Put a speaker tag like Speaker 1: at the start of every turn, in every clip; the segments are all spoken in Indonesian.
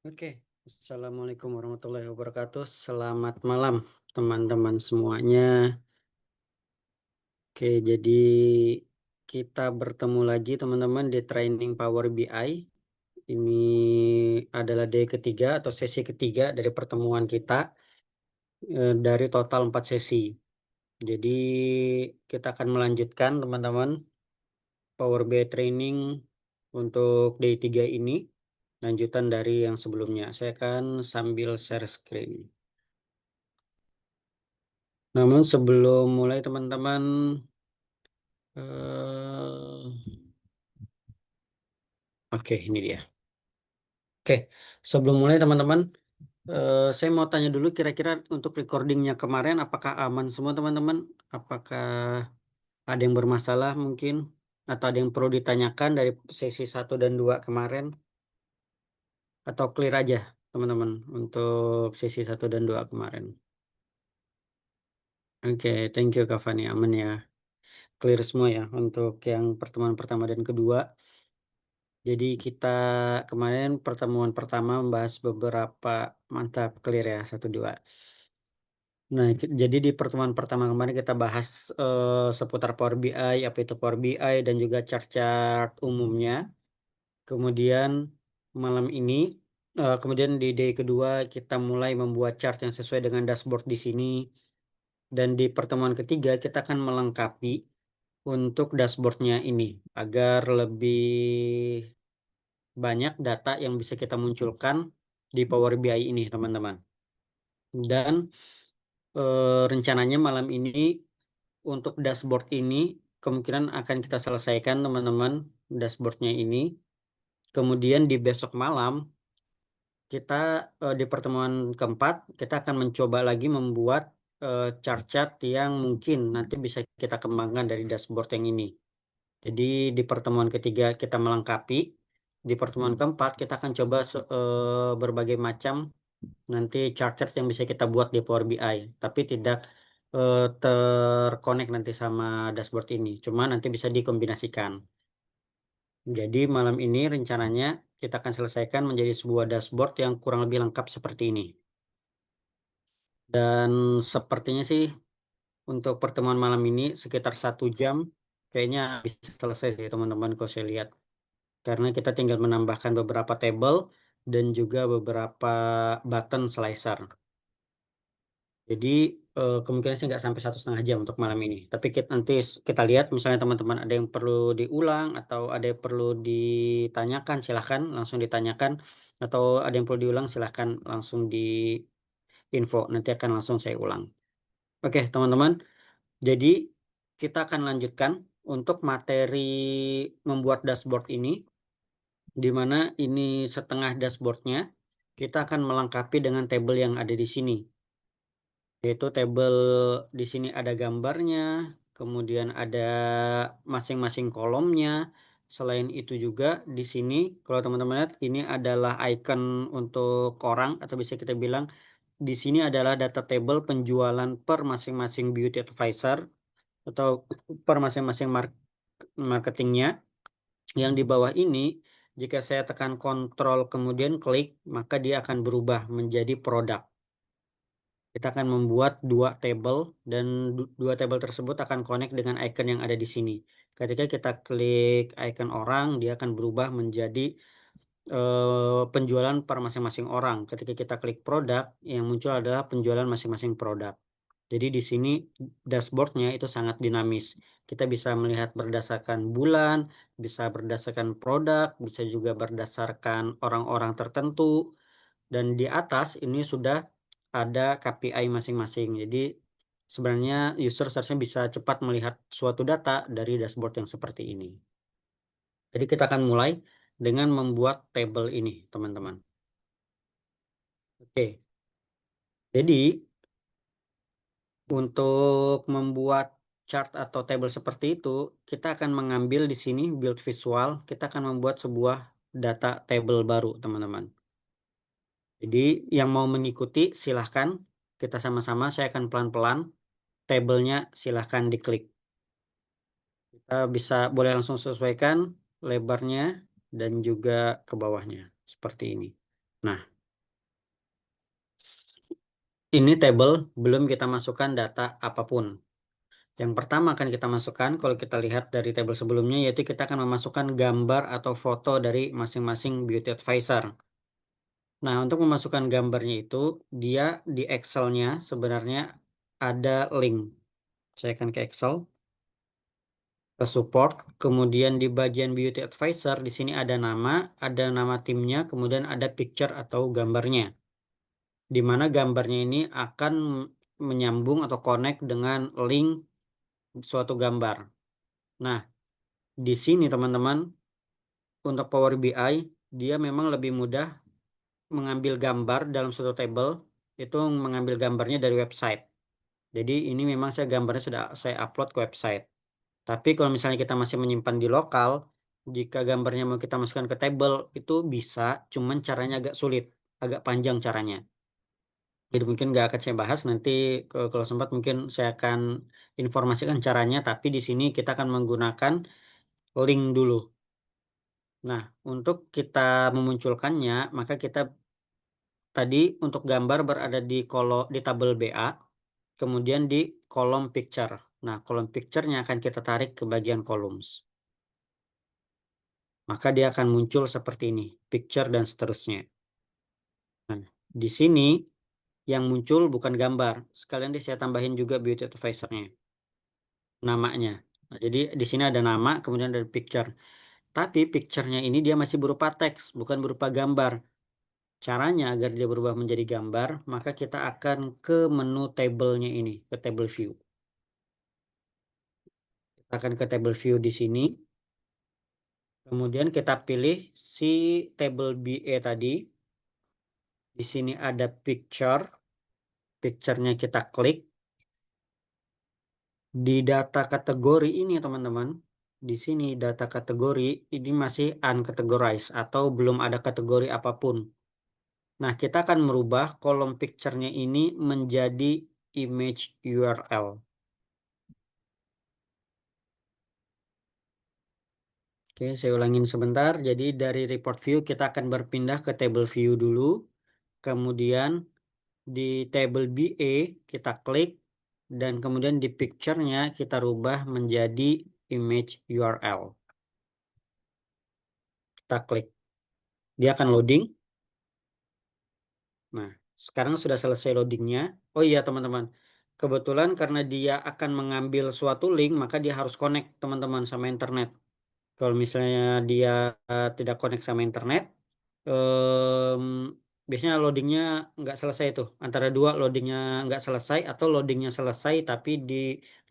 Speaker 1: Oke, Assalamualaikum warahmatullahi wabarakatuh. Selamat malam, teman-teman semuanya. Oke, jadi kita bertemu lagi, teman-teman, di training Power BI. Ini adalah day ketiga atau sesi ketiga dari pertemuan kita dari total 4 sesi. Jadi kita akan melanjutkan, teman-teman, Power BI training untuk day 3 ini. Lanjutan dari yang sebelumnya. Saya akan sambil share screen. Namun sebelum mulai teman-teman, oke ini dia. Oke, sebelum mulai teman-teman, saya mau tanya dulu kira-kira untuk recordingnya kemarin apakah aman semua teman-teman? Apakah ada yang bermasalah mungkin? Atau ada yang perlu ditanyakan dari sesi 1 dan 2 kemarin? Atau clear aja teman-teman untuk sesi 1 dan 2 kemarin? Oke, thank you Kak Fani, aman ya. Clear semua ya untuk yang pertemuan pertama dan kedua. Jadi kita kemarin pertemuan pertama membahas beberapa mantap clear ya 1 2. Nah, jadi di pertemuan pertama kemarin kita bahas seputar Power BI, apa itu Power BI dan juga chart-chart umumnya. Kemudian malam ini, kemudian di day kedua kita mulai membuat chart yang sesuai dengan dashboard di sini. Dan di pertemuan ketiga kita akan melengkapi untuk dashboardnya ini agar lebih banyak data yang bisa kita munculkan di Power BI ini, teman-teman. Dan rencananya malam ini untuk dashboard ini kemungkinan akan kita selesaikan, teman-teman, dashboardnya ini. Kemudian di besok malam kita di pertemuan keempat kita akan mencoba lagi membuat chart-chart yang mungkin nanti bisa kita kembangkan dari dashboard yang ini. Jadi di pertemuan ketiga kita melengkapi, di pertemuan keempat kita akan coba berbagai macam nanti chart-chart yang bisa kita buat di Power BI, tapi tidak terkonek nanti sama dashboard ini. Cuma nanti bisa dikombinasikan. Jadi malam ini rencananya kita akan selesaikan menjadi sebuah dashboard yang kurang lebih lengkap seperti ini. Dan sepertinya sih untuk pertemuan malam ini sekitar 1 jam kayaknya bisa selesai sih teman-teman kalau saya lihat. Karena kita tinggal menambahkan beberapa table dan juga beberapa button slicer. Jadi kemungkinan sih nggak sampai 1,5 jam untuk malam ini. Tapi nanti kita lihat misalnya teman-teman ada yang perlu diulang atau ada yang perlu ditanyakan silahkan langsung ditanyakan. Atau ada yang perlu diulang silahkan langsung di info. Nanti akan langsung saya ulang. Oke teman-teman. Jadi kita akan lanjutkan untuk materi membuat dashboard ini. Di mana ini setengah dashboardnya kita akan melengkapi dengan tabel yang ada di sini. Yaitu tabel di sini ada gambarnya, kemudian ada masing-masing kolomnya. Selain itu juga di sini, kalau teman-teman lihat, ini adalah icon untuk orang atau bisa kita bilang di sini adalah data table penjualan per masing-masing beauty advisor atau per masing-masing marketingnya. Yang di bawah ini, jika saya tekan kontrol kemudian klik, maka dia akan berubah menjadi produk. Kita akan membuat 2 tabel dan 2 tabel tersebut akan connect dengan icon yang ada di sini. Ketika kita klik icon orang, dia akan berubah menjadi penjualan per masing-masing orang. Ketika kita klik produk, yang muncul adalah penjualan masing-masing produk. Jadi di sini dashboardnya itu sangat dinamis. Kita bisa melihat berdasarkan bulan, bisa berdasarkan produk, bisa juga berdasarkan orang-orang tertentu. Dan di atas ini sudah ada KPI masing-masing. Jadi sebenarnya user seharusnya bisa cepat melihat suatu data dari dashboard yang seperti ini. Jadi kita akan mulai dengan membuat tabel ini, teman-teman. Oke. Jadi untuk membuat chart atau table seperti itu, kita akan mengambil di sini build visual, kita akan membuat sebuah data table baru, teman-teman. Jadi yang mau mengikuti silahkan kita sama-sama, saya akan pelan-pelan, tabelnya silahkan diklik. Kita bisa boleh langsung sesuaikan lebarnya dan juga ke bawahnya, seperti ini. Nah, Ini table, belum kita masukkan data apapun. Yang pertama akan kita masukkan, kalau kita lihat dari table sebelumnya, yaitu kita akan memasukkan gambar atau foto dari masing-masing beauty advisor. Nah, untuk memasukkan gambarnya itu, dia di Excel-nya sebenarnya ada link. Saya akan ke Excel, ke support, kemudian di bagian beauty advisor, di sini ada nama timnya, kemudian ada picture atau gambarnya, di mana gambarnya ini akan menyambung atau connect dengan link suatu gambar. Nah, di sini teman-teman, untuk Power BI, dia memang lebih mudah mengambil gambar dalam suatu table, itu mengambil gambarnya dari website. Jadi ini memang saya gambarnya sudah saya upload ke website. Tapi kalau misalnya kita masih menyimpan di lokal, jika gambarnya mau kita masukkan ke table, itu bisa, cuman caranya agak sulit, agak panjang caranya. Jadi mungkin nggak akan saya bahas, nanti kalau sempat mungkin saya akan informasikan caranya, tapi di sini kita akan menggunakan link dulu. Nah, untuk kita memunculkannya, maka kita tadi untuk gambar berada di di tabel BA, kemudian di kolom picture. Nah, kolom picture-nya akan kita tarik ke bagian columns. Maka dia akan muncul seperti ini, picture dan seterusnya. Nah, di sini yang muncul bukan gambar. Sekalian deh saya tambahin juga beauty advisor-nya, namanya. Nah, jadi di sini ada nama, kemudian ada picture. Tapi picture-nya ini dia masih berupa teks, bukan berupa gambar. Caranya agar dia berubah menjadi gambar, maka kita akan ke menu table-nya ini, ke table view. Kita akan ke table view di sini. Kemudian kita pilih si table BA tadi. Di sini ada picture. Picture-nya kita klik. Di data kategori ini, teman-teman. Di sini data kategori ini masih uncategorized atau belum ada kategori apapun. Nah, kita akan merubah kolom picture-nya ini menjadi image URL. Oke, saya ulangin sebentar. Jadi dari report view kita akan berpindah ke table view dulu. Kemudian di table BA kita klik. Dan kemudian di picture-nya kita rubah menjadi image URL. Kita klik. Dia akan loading. Nah, sekarang sudah selesai loadingnya. Oh iya teman-teman. Kebetulan karena dia akan mengambil suatu link, maka dia harus connect teman-teman sama internet. Kalau misalnya dia tidak connect sama internet, em, biasanya loadingnya nggak selesai tuh. Antara dua loadingnya nggak selesai atau loadingnya selesai tapi di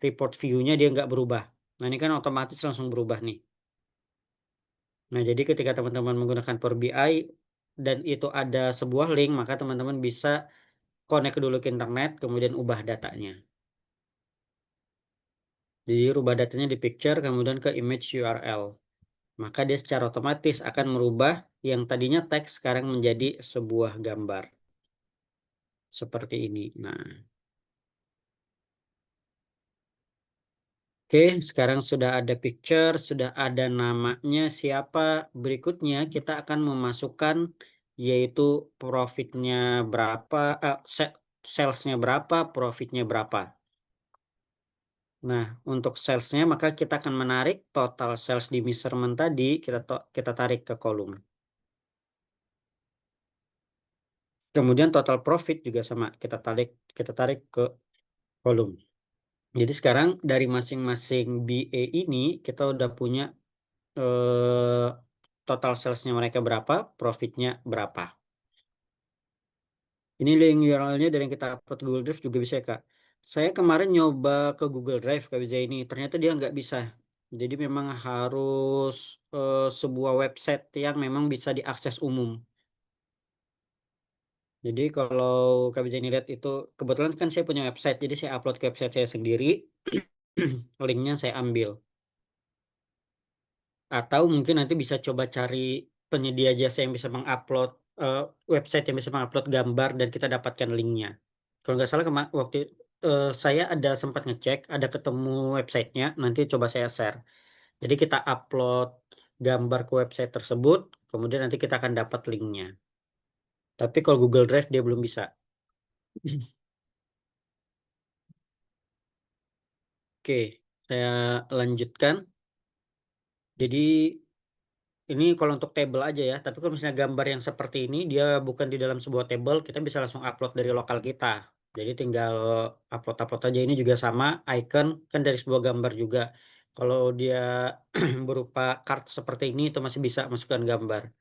Speaker 1: report view-nya dia nggak berubah. Nah ini kan otomatis langsung berubah nih. Nah jadi ketika teman-teman menggunakan Power BI dan itu ada sebuah link, maka teman-teman bisa connect dulu ke internet, kemudian ubah datanya. Jadi rubah datanya di picture, kemudian ke image URL. Maka dia secara otomatis akan merubah yang tadinya teks sekarang menjadi sebuah gambar. Seperti ini. Nah, oke, sekarang sudah ada picture, sudah ada namanya siapa. Berikutnya kita akan memasukkan yaitu profitnya berapa, salesnya berapa, profitnya berapa. Nah, untuk salesnya maka kita akan menarik total sales di measurement tadi, kita tarik ke kolom. Kemudian total profit juga sama, kita tarik ke kolom. Jadi sekarang dari masing-masing BA ini kita udah punya eh, total salesnya mereka berapa, profitnya berapa. Ini link URL-nya dari yang kita upload Google Drive juga bisa ya, Kak. Saya kemarin nyoba ke Google Drive Kak Bija ini, ternyata dia nggak bisa. Jadi memang harus sebuah website yang memang bisa diakses umum. Jadi kalau Kak Bija ini lihat itu, kebetulan kan saya punya website, jadi saya upload ke website saya sendiri, linknya saya ambil. Atau mungkin nanti bisa coba cari penyedia jasa yang bisa mengupload eh, website yang bisa mengupload gambar dan kita dapatkan linknya. Kalau nggak salah waktu saya ada sempat ngecek, ada ketemu websitenya, nanti coba saya share. Jadi kita upload gambar ke website tersebut, kemudian nanti kita akan dapat linknya. Tapi kalau Google Drive dia belum bisa. Oke, saya lanjutkan. Jadi ini kalau untuk table aja ya, tapi kalau misalnya gambar yang seperti ini, dia bukan di dalam sebuah table, kita bisa langsung upload dari lokal kita. Jadi tinggal upload-upload aja. Ini juga sama, icon kan dari sebuah gambar juga. Kalau dia berupa card seperti ini, itu masih bisa masukkan gambar.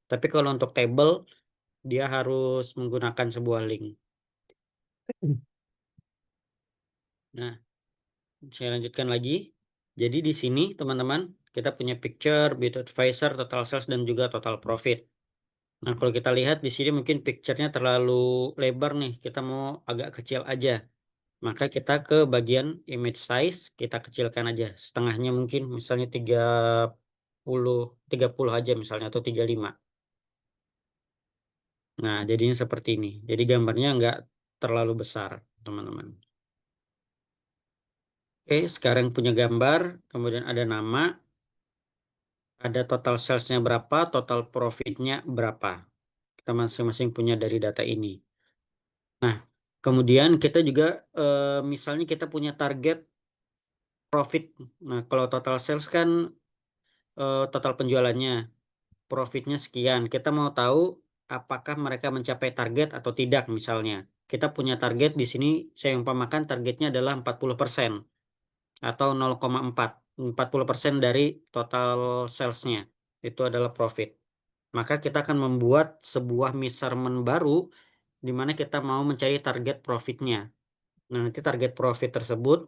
Speaker 1: Tapi kalau untuk table, dia harus menggunakan sebuah link. Nah, saya lanjutkan lagi. Jadi di sini teman-teman, kita punya picture, bid advisor, total sales, dan juga total profit. Nah, kalau kita lihat di sini mungkin picture-nya terlalu lebar nih. Kita mau agak kecil aja. Maka kita ke bagian image size, kita kecilkan aja. Setengahnya mungkin misalnya 30, 30 aja misalnya atau 35. Nah, jadinya seperti ini. Jadi gambarnya nggak terlalu besar, teman-teman. Oke, sekarang punya gambar, kemudian ada nama, ada total sales-nya berapa, total profit-nya berapa. Kita masing-masing punya dari data ini. Nah, kemudian kita juga misalnya kita punya target profit. Nah, kalau total sales kan total penjualannya, profitnya sekian. Kita mau tahu apakah mereka mencapai target atau tidak misalnya. Kita punya target di sini, saya umpamakan targetnya adalah 40% atau 0,4. 40% dari total salesnya. Itu adalah profit. Maka kita akan membuat sebuah measurement baru di mana kita mau mencari target profitnya. Nah, nanti target profit tersebut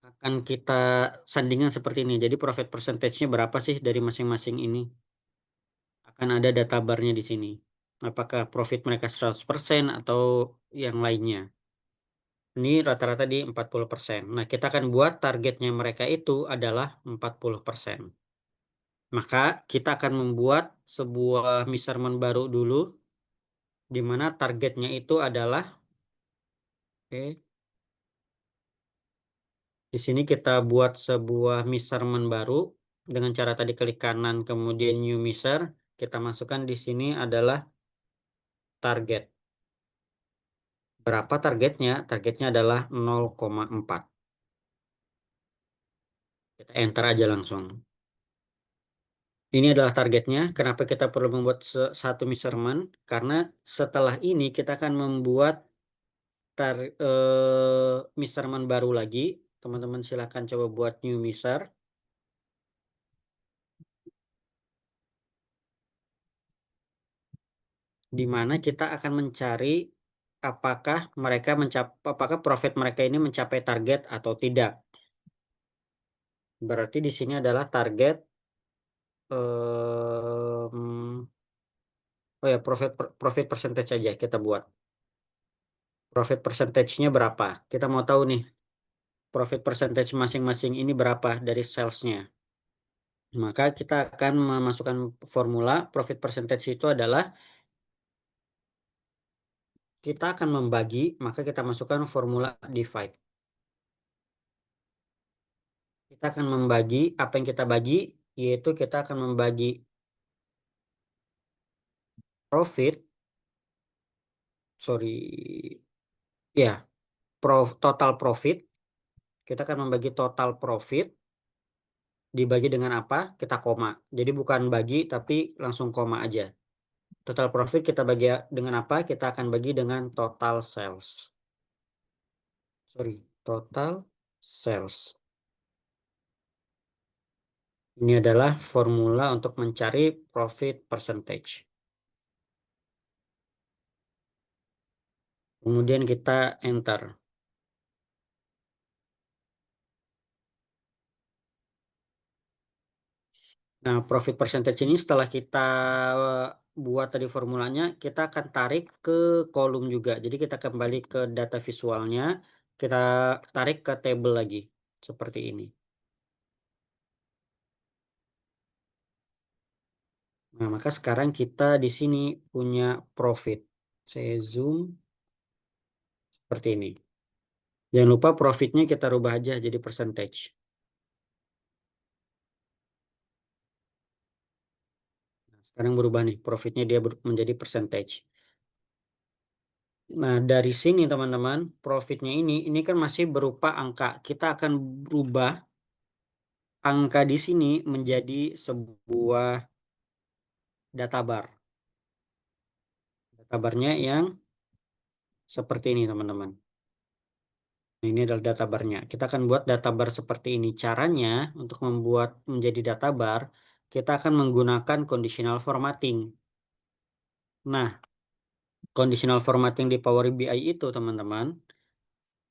Speaker 1: akan kita sandingkan seperti ini. Jadi profit percentage-nya berapa sih dari masing-masing ini? Akan ada data barnya di sini. Apakah profit mereka 100% atau yang lainnya? Ini rata-rata di 40%. Nah, kita akan buat targetnya mereka itu adalah 40%. Maka kita akan membuat sebuah measurement baru dulu, di mana targetnya itu adalah, oke, di sini kita buat sebuah measurement baru dengan cara tadi klik kanan kemudian new measure. Kita masukkan di sini adalah target. Berapa targetnya? Targetnya adalah 0,4. Kita enter aja langsung. Ini adalah targetnya. Kenapa kita perlu membuat satu measurement? Karena setelah ini kita akan membuat measurement baru lagi. Teman-teman silakan coba buat new measure. Di mana kita akan mencari apakah profit mereka ini mencapai target atau tidak. Berarti di sini adalah target oh ya profit percentage aja kita buat. Profit percentage-nya berapa? Kita mau tahu nih profit percentage masing-masing ini berapa dari salesnya. Maka kita akan memasukkan formula profit percentage itu adalah kita akan membagi, maka kita masukkan formula divide. Kita akan membagi, apa yang kita bagi, yaitu kita akan membagi profit, sorry, ya, total profit. Kita akan membagi total profit, dibagi dengan apa? Kita koma. Jadi bukan bagi, tapi langsung koma aja. Total profit kita bagi dengan apa? Kita akan bagi dengan total sales. Sorry, total sales. Ini adalah formula untuk mencari profit percentage. Kemudian kita enter. Nah, profit percentage ini setelah kita buat tadi formulanya, kita akan tarik ke kolom juga. Jadi kita kembali ke data visualnya, kita tarik ke table lagi, seperti ini. Nah, maka sekarang kita di sini punya profit. Saya zoom seperti ini. Jangan lupa profitnya kita rubah aja jadi percentage. Sekarang berubah nih, profitnya dia menjadi percentage. Nah, dari sini teman-teman, profitnya ini kan masih berupa angka. Kita akan berubah angka di sini menjadi sebuah data bar. Data barnya yang seperti ini, teman-teman. Nah, ini adalah data barnya. Kita akan buat data bar seperti ini. Caranya untuk membuat menjadi data bar, kita akan menggunakan conditional formatting. Nah, conditional formatting di Power BI itu, teman-teman,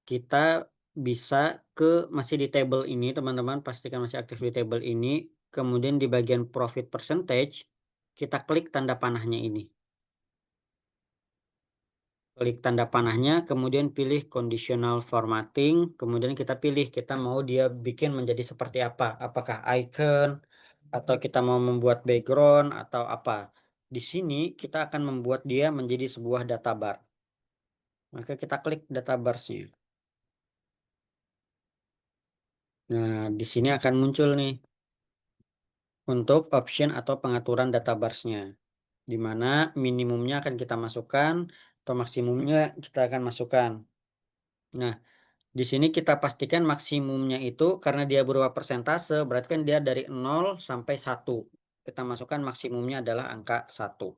Speaker 1: kita bisa ke masih di table ini, teman-teman, pastikan masih aktif di table ini. Kemudian di bagian profit percentage, kita klik tanda panahnya ini. Klik tanda panahnya, kemudian pilih conditional formatting, kemudian kita pilih kita mau dia bikin menjadi seperti apa. Apakah icon, atau kita mau membuat background, atau apa. Di sini kita akan membuat dia menjadi sebuah data bar. Maka kita klik data bars-nya. Nah, di sini akan muncul nih untuk option atau pengaturan data bars-nya, di mana minimumnya akan kita masukkan atau maksimumnya kita akan masukkan. Nah, di sini kita pastikan maksimumnya itu karena dia berupa persentase, berarti kan dia dari 0 sampai 1. Kita masukkan maksimumnya adalah angka 1.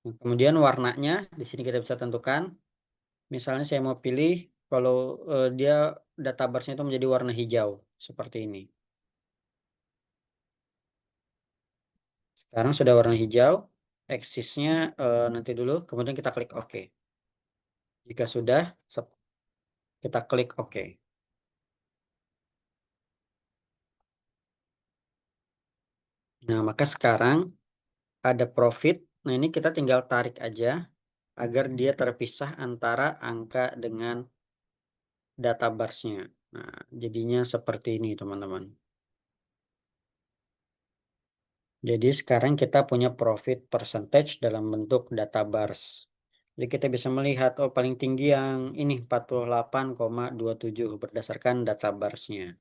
Speaker 1: Nah, kemudian warnanya di sini kita bisa tentukan. Misalnya saya mau pilih kalau dia data bars-nya itu menjadi warna hijau seperti ini. Sekarang sudah warna hijau, axis-nya nanti dulu, kemudian kita klik OK. Jika sudah, kita klik OK. Nah, maka sekarang ada profit. Nah, ini kita tinggal tarik aja agar dia terpisah antara angka dengan data bars-nya. Nah, jadinya seperti ini, teman-teman. Jadi sekarang kita punya profit percentage dalam bentuk data bars. Jadi kita bisa melihat, oh paling tinggi yang ini 48,27 berdasarkan data bars-nya.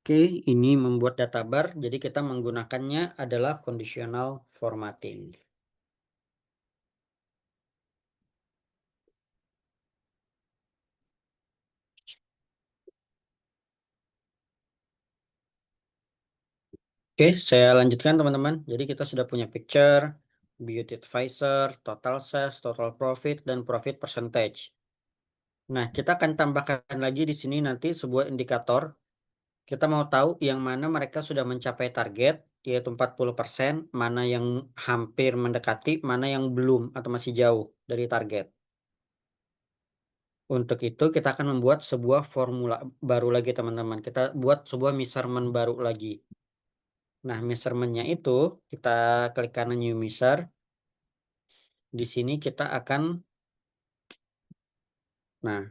Speaker 1: Oke, ini membuat data bar, jadi kita menggunakannya adalah conditional formatting. Oke, saya lanjutkan teman-teman. Jadi kita sudah punya picture, beauty advisor, total sales, total profit, dan profit percentage. Nah, kita akan tambahkan lagi di sini nanti sebuah indikator. Kita mau tahu yang mana mereka sudah mencapai target, yaitu 40%, mana yang hampir mendekati, mana yang belum atau masih jauh dari target. Untuk itu kita akan membuat sebuah formula baru lagi teman-teman. Kita buat sebuah measurement baru lagi. Nah, measurementnya itu kita klik kanan new measure. Di sini kita akan, nah,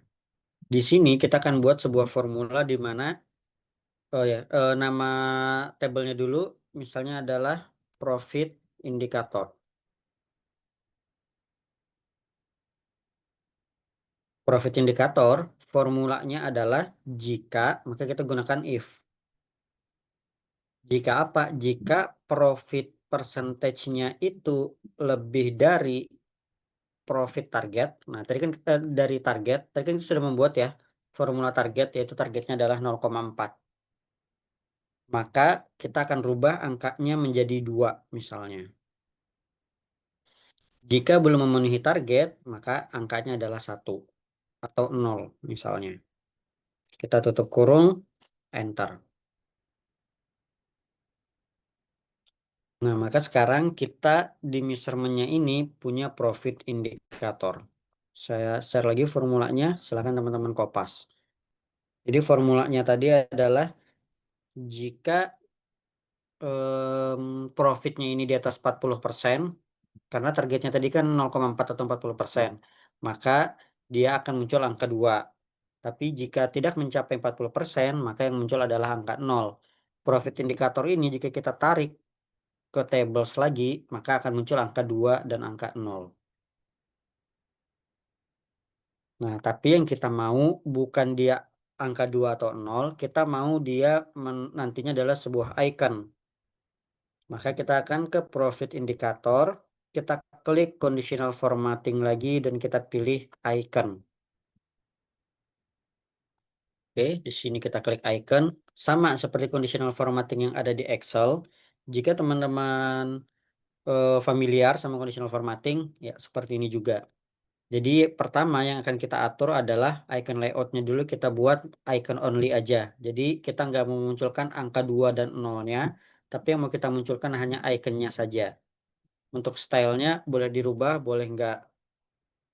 Speaker 1: di sini kita akan buat sebuah formula di mana, oh ya, nama tabelnya dulu, misalnya adalah profit indikator. Profit indikator formulanya adalah jika, maka kita gunakan if. Jika apa? Jika profit percentage-nya itu lebih dari profit target. Nah, tadi kan kita dari target, tadi kan kita sudah membuat ya formula target, yaitu targetnya adalah 0,4. Maka kita akan rubah angkanya menjadi 2 misalnya. Jika belum memenuhi target, maka angkanya adalah 1 atau 0 misalnya. Kita tutup kurung, enter. Nah, maka sekarang kita di measurement-nya ini punya profit indikator. Saya share lagi formulanya, silakan teman-teman kopas. Jadi formulanya tadi adalah jika profitnya ini di atas 40%, karena targetnya tadi kan 0,4 atau 40%, maka dia akan muncul angka 2. Tapi jika tidak mencapai 40%, maka yang muncul adalah angka 0. Profit indikator ini jika kita tarik ke tables lagi, maka akan muncul angka 2 dan angka 0. Nah, tapi yang kita mau bukan dia angka 2 atau 0, kita mau dia nantinya adalah sebuah icon. Maka kita akan ke profit indikator, kita klik conditional formatting lagi dan kita pilih icon. Oke, di sini kita klik icon. Sama seperti conditional formatting yang ada di Excel. Jika teman-teman familiar sama conditional formatting, ya seperti ini juga. Jadi pertama yang akan kita atur adalah icon layoutnya dulu kita buat icon only aja. Jadi kita nggak memunculkan angka 2 dan 0-nya, tapi yang mau kita munculkan hanya iconnya saja. Untuk stylenya boleh dirubah, boleh nggak.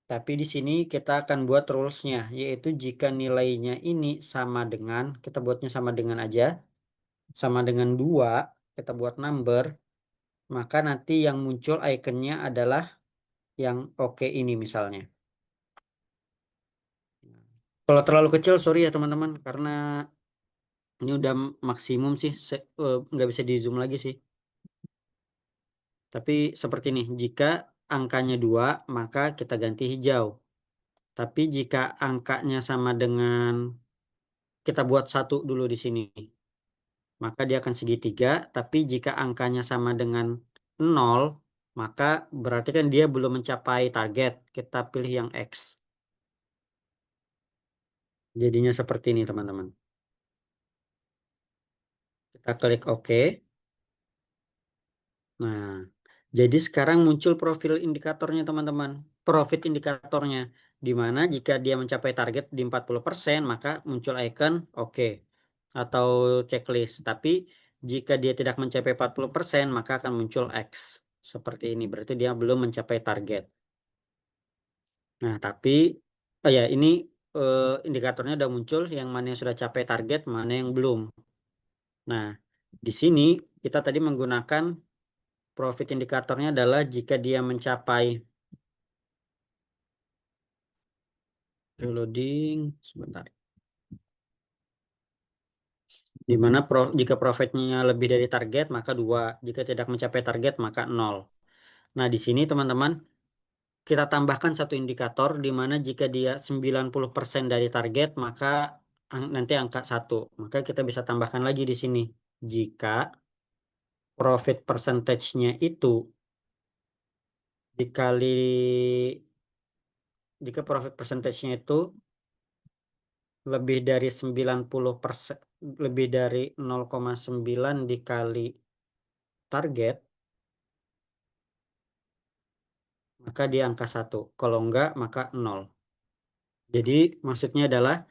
Speaker 1: Tapi di sini kita akan buat rules-nya, yaitu jika nilainya ini sama dengan, kita buatnya sama dengan aja, sama dengan 2, kita buat number, maka nanti yang muncul iconnya adalah yang oke ini misalnya. Kalau terlalu kecil, sorry ya teman-teman, karena ini udah maksimum sih, nggak bisa di zoom lagi sih. Tapi seperti ini, jika angkanya 2, maka kita ganti hijau. Tapi jika angkanya sama dengan, kita buat 1 dulu di sini, maka dia akan segitiga. Tapi jika angkanya sama dengan 0, maka berarti kan dia belum mencapai target. Kita pilih yang X. Jadinya seperti ini teman-teman. Kita klik OK. Nah, jadi sekarang muncul profil indikatornya teman-teman. Profit indikatornya. Di mana jika dia mencapai target di 40%, maka muncul icon oke atau checklist. Tapi jika dia tidak mencapai 40%, maka akan muncul X. Seperti ini. Berarti dia belum mencapai target. Nah, tapi oh ya, ini indikatornya udah muncul yang mana yang sudah capai target, mana yang belum. Nah, di sini kita tadi menggunakan profit indikatornya adalah jika dia mencapai loading sebentar. Di mana jika profitnya lebih dari target maka 2, jika tidak mencapai target maka 0. Nah, di sini teman-teman kita tambahkan satu indikator di mana jika dia 90% dari target maka nanti angka 1. Maka kita bisa tambahkan lagi di sini. Jika profit percentage-nya itu dikali, jika profit percentage-nya itu lebih dari 90%, lebih dari 0,9 dikali target, maka dia angka 1. Kalau enggak, maka 0. Jadi maksudnya adalah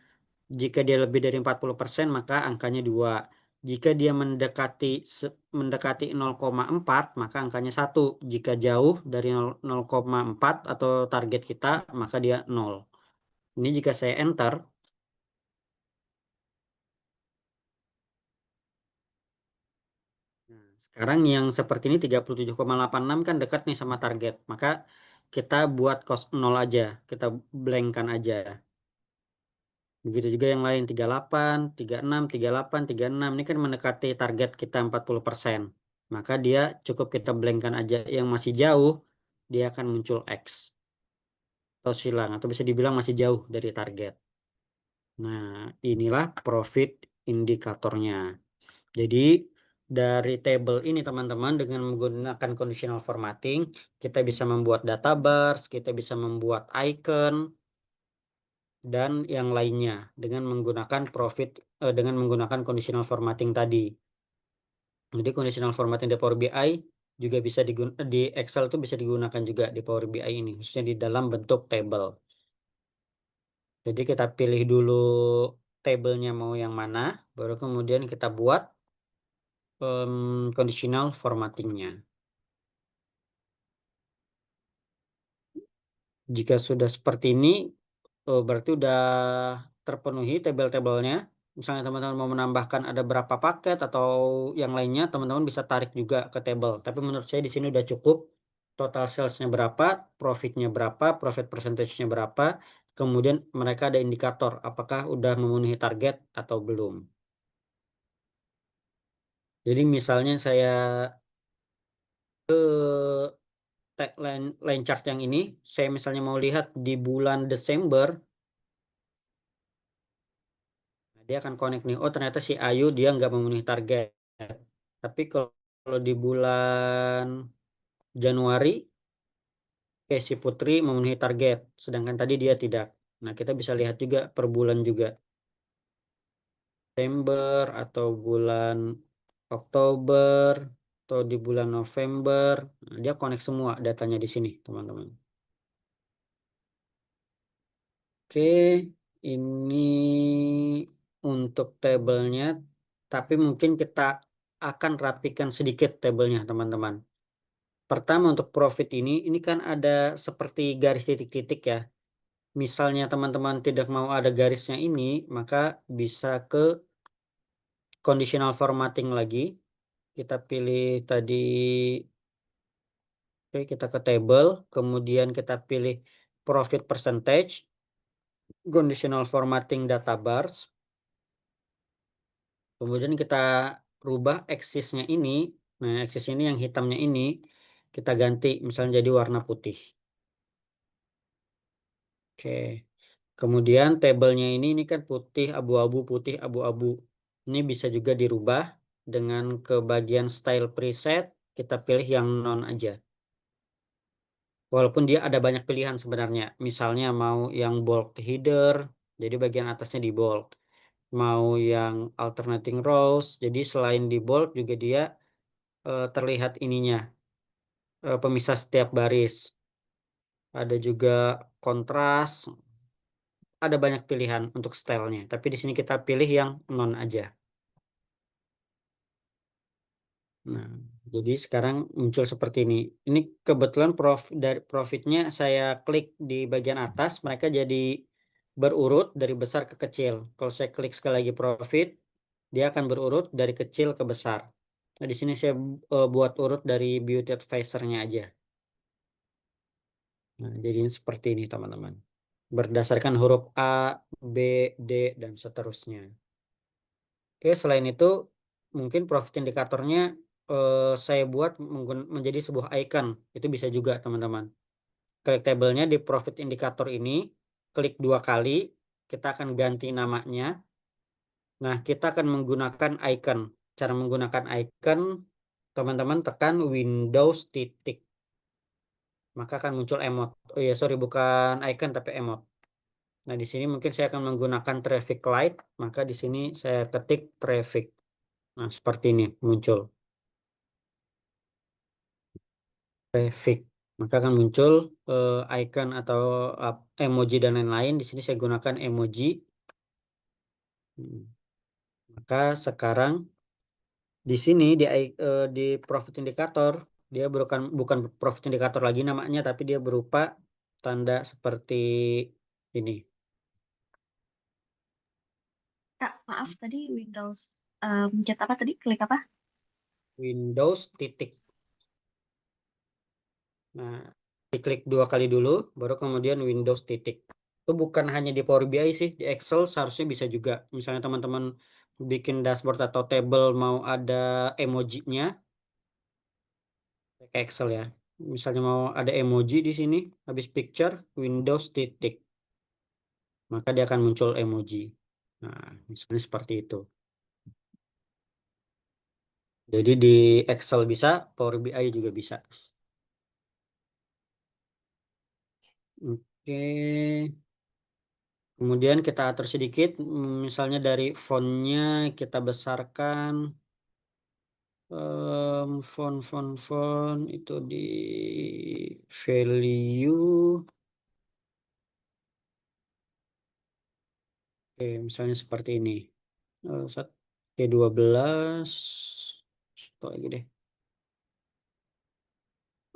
Speaker 1: jika dia lebih dari 40%, maka angkanya 2. Jika dia mendekati 0,4, maka angkanya 1. Jika jauh dari 0,4 atau target kita, maka dia 0. Ini jika saya enter, nah, sekarang yang seperti ini 37,86 kan dekat nih sama target. Maka kita buat cost 0 aja. Kita blankkan aja. Begitu juga yang lain 38, 36, 38, 36. Ini kan mendekati target kita 40%. Maka dia cukup kita blankkan aja. Yang masih jauh, dia akan muncul X. Atau silang. Atau bisa dibilang masih jauh dari target. Nah, inilah profit indikatornya. Jadi dari table ini teman-teman dengan menggunakan conditional formatting kita bisa membuat data bars, kita bisa membuat icon dan yang lainnya dengan menggunakan dengan menggunakan conditional formatting tadi. Jadi conditional formatting di Power BI juga bisa di Excel itu bisa digunakan juga di Power BI ini khususnya di dalam bentuk table. Jadi kita pilih dulu tabelnya mau yang mana, baru kemudian kita buat conditional formattingnya. Jika sudah seperti ini, berarti udah terpenuhi tabel-tabelnya. Misalnya teman-teman mau menambahkan ada berapa paket atau yang lainnya, teman-teman bisa tarik juga ke tabel. Tapi menurut saya di sini udah cukup. Total salesnya berapa, profitnya berapa, profit percentage-nya berapa. Kemudian mereka ada indikator apakah udah memenuhi target atau belum. Jadi misalnya saya tag line chart yang ini, saya misalnya mau lihat di bulan Desember, nah, dia akan connect nih. Oh ternyata si Ayu dia nggak memenuhi target. Tapi kalau Kalau di bulan Januari, si Putri memenuhi target, sedangkan tadi dia tidak. Nah, kita bisa lihat juga per bulan juga. September atau bulan Oktober atau di bulan November. Nah, dia connect semua datanya di sini, teman-teman. Oke, ini untuk tabelnya, tapi mungkin kita akan rapikan sedikit tabelnya, teman-teman. Pertama untuk profit ini kan ada seperti garis titik-titik ya. Misalnya teman-teman tidak mau ada garisnya ini, maka bisa ke conditional formatting lagi. Kita pilih tadi, oke, kita ke table, kemudian kita pilih profit percentage, conditional formatting data bars, kemudian kita rubah axisnya ini. Nah, axis ini yang hitamnya ini kita ganti misalnya jadi warna putih. Oke. Kemudian tabelnya ini kan putih abu-abu, putih abu-abu. Ini bisa juga dirubah dengan ke bagian style preset, kita pilih yang non aja. Walaupun dia ada banyak pilihan sebenarnya. Misalnya mau yang bulk header, jadi bagian atasnya di bold. Mau yang alternating rows, jadi selain di bold juga dia terlihat ininya, pemisah setiap baris. Ada juga kontras, ada banyak pilihan untuk stylenya. Tapi di sini kita pilih yang non aja. Nah, jadi sekarang muncul seperti ini. Ini kebetulan dari profitnya saya klik di bagian atas, mereka jadi berurut dari besar ke kecil. Kalau saya klik sekali lagi profit, dia akan berurut dari kecil ke besar. Nah, di sini saya buat urut dari beauty advisor-nya aja. Nah, jadi seperti ini teman-teman. Berdasarkan huruf A, B, D, dan seterusnya. Oke, selain itu mungkin profit indikatornya saya buat menjadi sebuah icon. Itu bisa juga teman-teman. Klik tabelnya di profit indikator ini, klik 2 kali, kita akan ganti namanya. Nah, kita akan menggunakan icon. Cara menggunakan icon, teman-teman tekan Windows titik. Maka akan muncul emot. Oh iya, sorry, bukan icon tapi emot. Nah, di sini mungkin saya akan menggunakan traffic light. Maka di sini saya ketik traffic. Nah, seperti ini muncul. Traffic. Maka akan muncul icon atau emoji dan lain-lain. Di sini saya gunakan emoji. Hmm. Maka sekarang di sini di profit indicator dia bukan profit indicator lagi namanya, tapi dia berupa tanda seperti ini.
Speaker 2: Kak, maaf tadi Windows mencet apa tadi? Klik apa?
Speaker 1: Windows titik. Nah, diklik 2 kali dulu, baru kemudian Windows titik. Itu bukan hanya di Power BI sih, di Excel seharusnya bisa juga. Misalnya teman-teman bikin dashboard atau table mau ada emojinya, pakai Excel ya. Misalnya mau ada emoji di sini, habis picture, Windows titik. Maka dia akan muncul emoji. Nah, misalnya seperti itu. Jadi di Excel bisa, Power BI juga bisa. Oke. Kemudian kita atur sedikit, misalnya dari fontnya kita besarkan, font itu di value, oke, misalnya seperti ini. Oke, 12, stop lagi deh.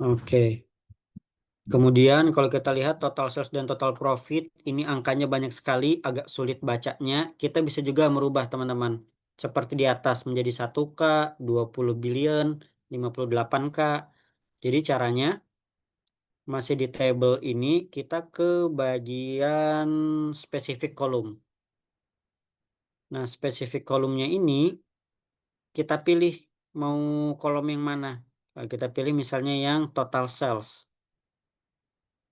Speaker 1: Oke. Kemudian kalau kita lihat total sales dan total profit, ini angkanya banyak sekali, agak sulit bacanya. Kita bisa juga merubah teman-teman. Seperti di atas menjadi 1K, 20 billion, 58K. Jadi caranya masih di table ini kita ke bagian spesifik kolom. Nah, spesifik kolomnya ini kita pilih mau kolom yang mana. Nah, kita pilih misalnya yang total sales.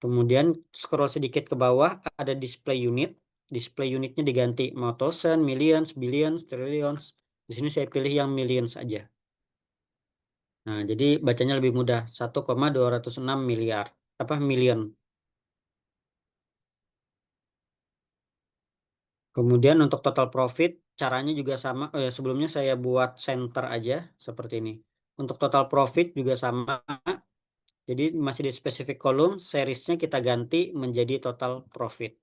Speaker 1: Kemudian scroll sedikit ke bawah ada display unit. Display unitnya diganti mau thousand, millions, billions, trillions. Di sini saya pilih yang millions aja. Nah, jadi bacanya lebih mudah. 1,206 miliar. Apa million. Kemudian untuk total profit, caranya juga sama. Sebelumnya saya buat center aja seperti ini. Untuk total profit juga sama. Jadi masih di specific column, seriesnya kita ganti menjadi total profit.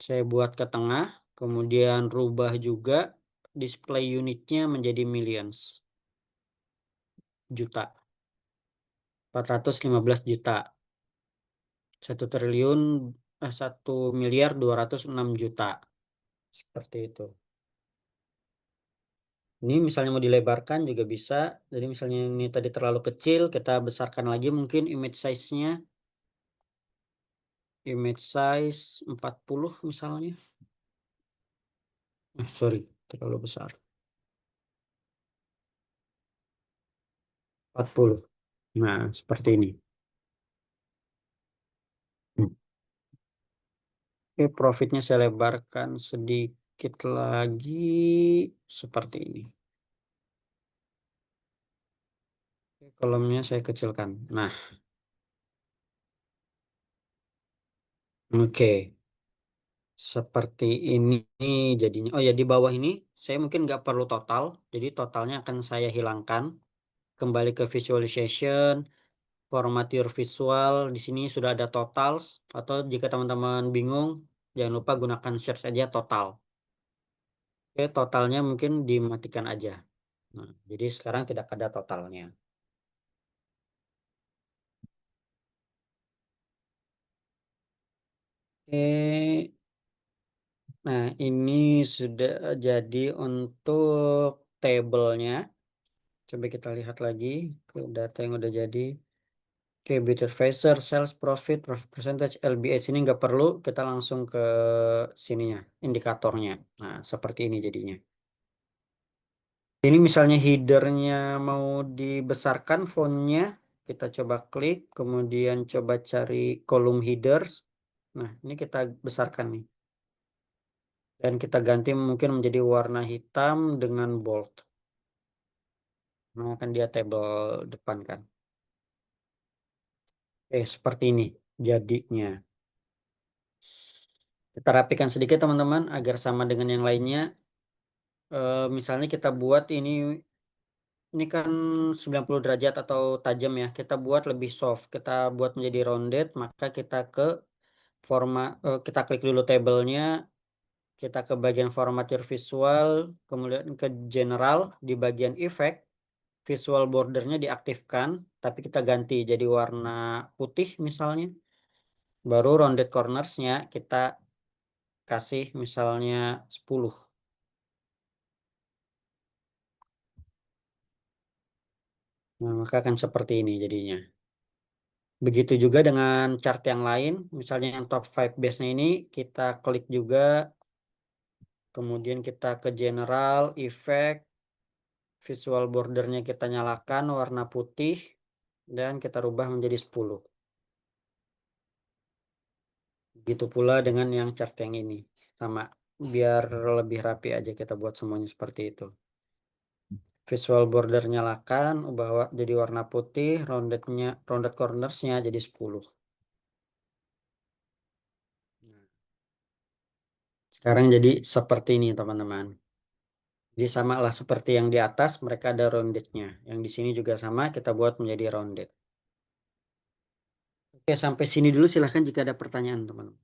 Speaker 1: Saya buat ke tengah, kemudian rubah juga display unitnya menjadi millions, juta, 415 juta, 1 triliun, 1.206 juta, seperti itu. Ini misalnya mau dilebarkan juga bisa. Jadi misalnya ini tadi terlalu kecil, kita besarkan lagi mungkin image size-nya. Image size 40 misalnya. Sorry, terlalu besar. 40. Nah, seperti ini. Hmm. Oke, profitnya saya lebarkan sedikit lagi seperti ini. Oke, kolomnya saya kecilkan. Nah, oke. Seperti ini jadinya. Oh ya, di bawah ini saya mungkin nggak perlu total. Jadi totalnya akan saya hilangkan. Kembali ke visualization, format your visual. Di sini sudah ada totals. Atau jika teman-teman bingung, jangan lupa gunakan search aja total. Oke, totalnya mungkin dimatikan aja. Nah, jadi sekarang tidak ada totalnya. Oke, nah ini sudah jadi untuk tabelnya. Coba kita lihat lagi ke data yang udah jadi. Oke, Beauty Advisor, Sales Profit, Profit Percentage, LBS ini nggak perlu. Kita langsung ke sininya, indikatornya. Nah, seperti ini jadinya. Ini misalnya headernya mau dibesarkan fontnya, kita coba klik, kemudian coba cari kolom headers. Nah, ini kita besarkan nih. Dan kita ganti mungkin menjadi warna hitam dengan bold. Nah, kan dia table depan kan. Seperti ini jadinya. Kita rapikan sedikit teman-teman agar sama dengan yang lainnya. Misalnya kita buat ini kan 90 derajat atau tajam ya. Kita buat lebih soft. Kita buat menjadi rounded, maka kita ke kita klik dulu tabelnya, kita ke bagian format your visual, kemudian ke general di bagian effect, visual bordernya diaktifkan, tapi kita ganti jadi warna putih misalnya. Baru rounded cornersnya kita kasih misalnya 10. Nah, maka akan seperti ini jadinya. Begitu juga dengan chart yang lain, misalnya yang top 5 base-nya ini, kita klik juga, kemudian kita ke general, effect, visual bordernya kita nyalakan warna putih, dan kita rubah menjadi 10. Begitu pula dengan yang chart yang ini. Sama, biar lebih rapi aja kita buat semuanya seperti itu. Visual border nyalakan, ubah jadi warna putih, rounded cornersnya jadi 10. Sekarang jadi seperti ini teman-teman. Jadi sama lah seperti yang di atas, mereka ada roundednya. Yang di sini juga sama, kita buat menjadi rounded. Oke, sampai sini dulu silahkan jika ada pertanyaan teman-teman.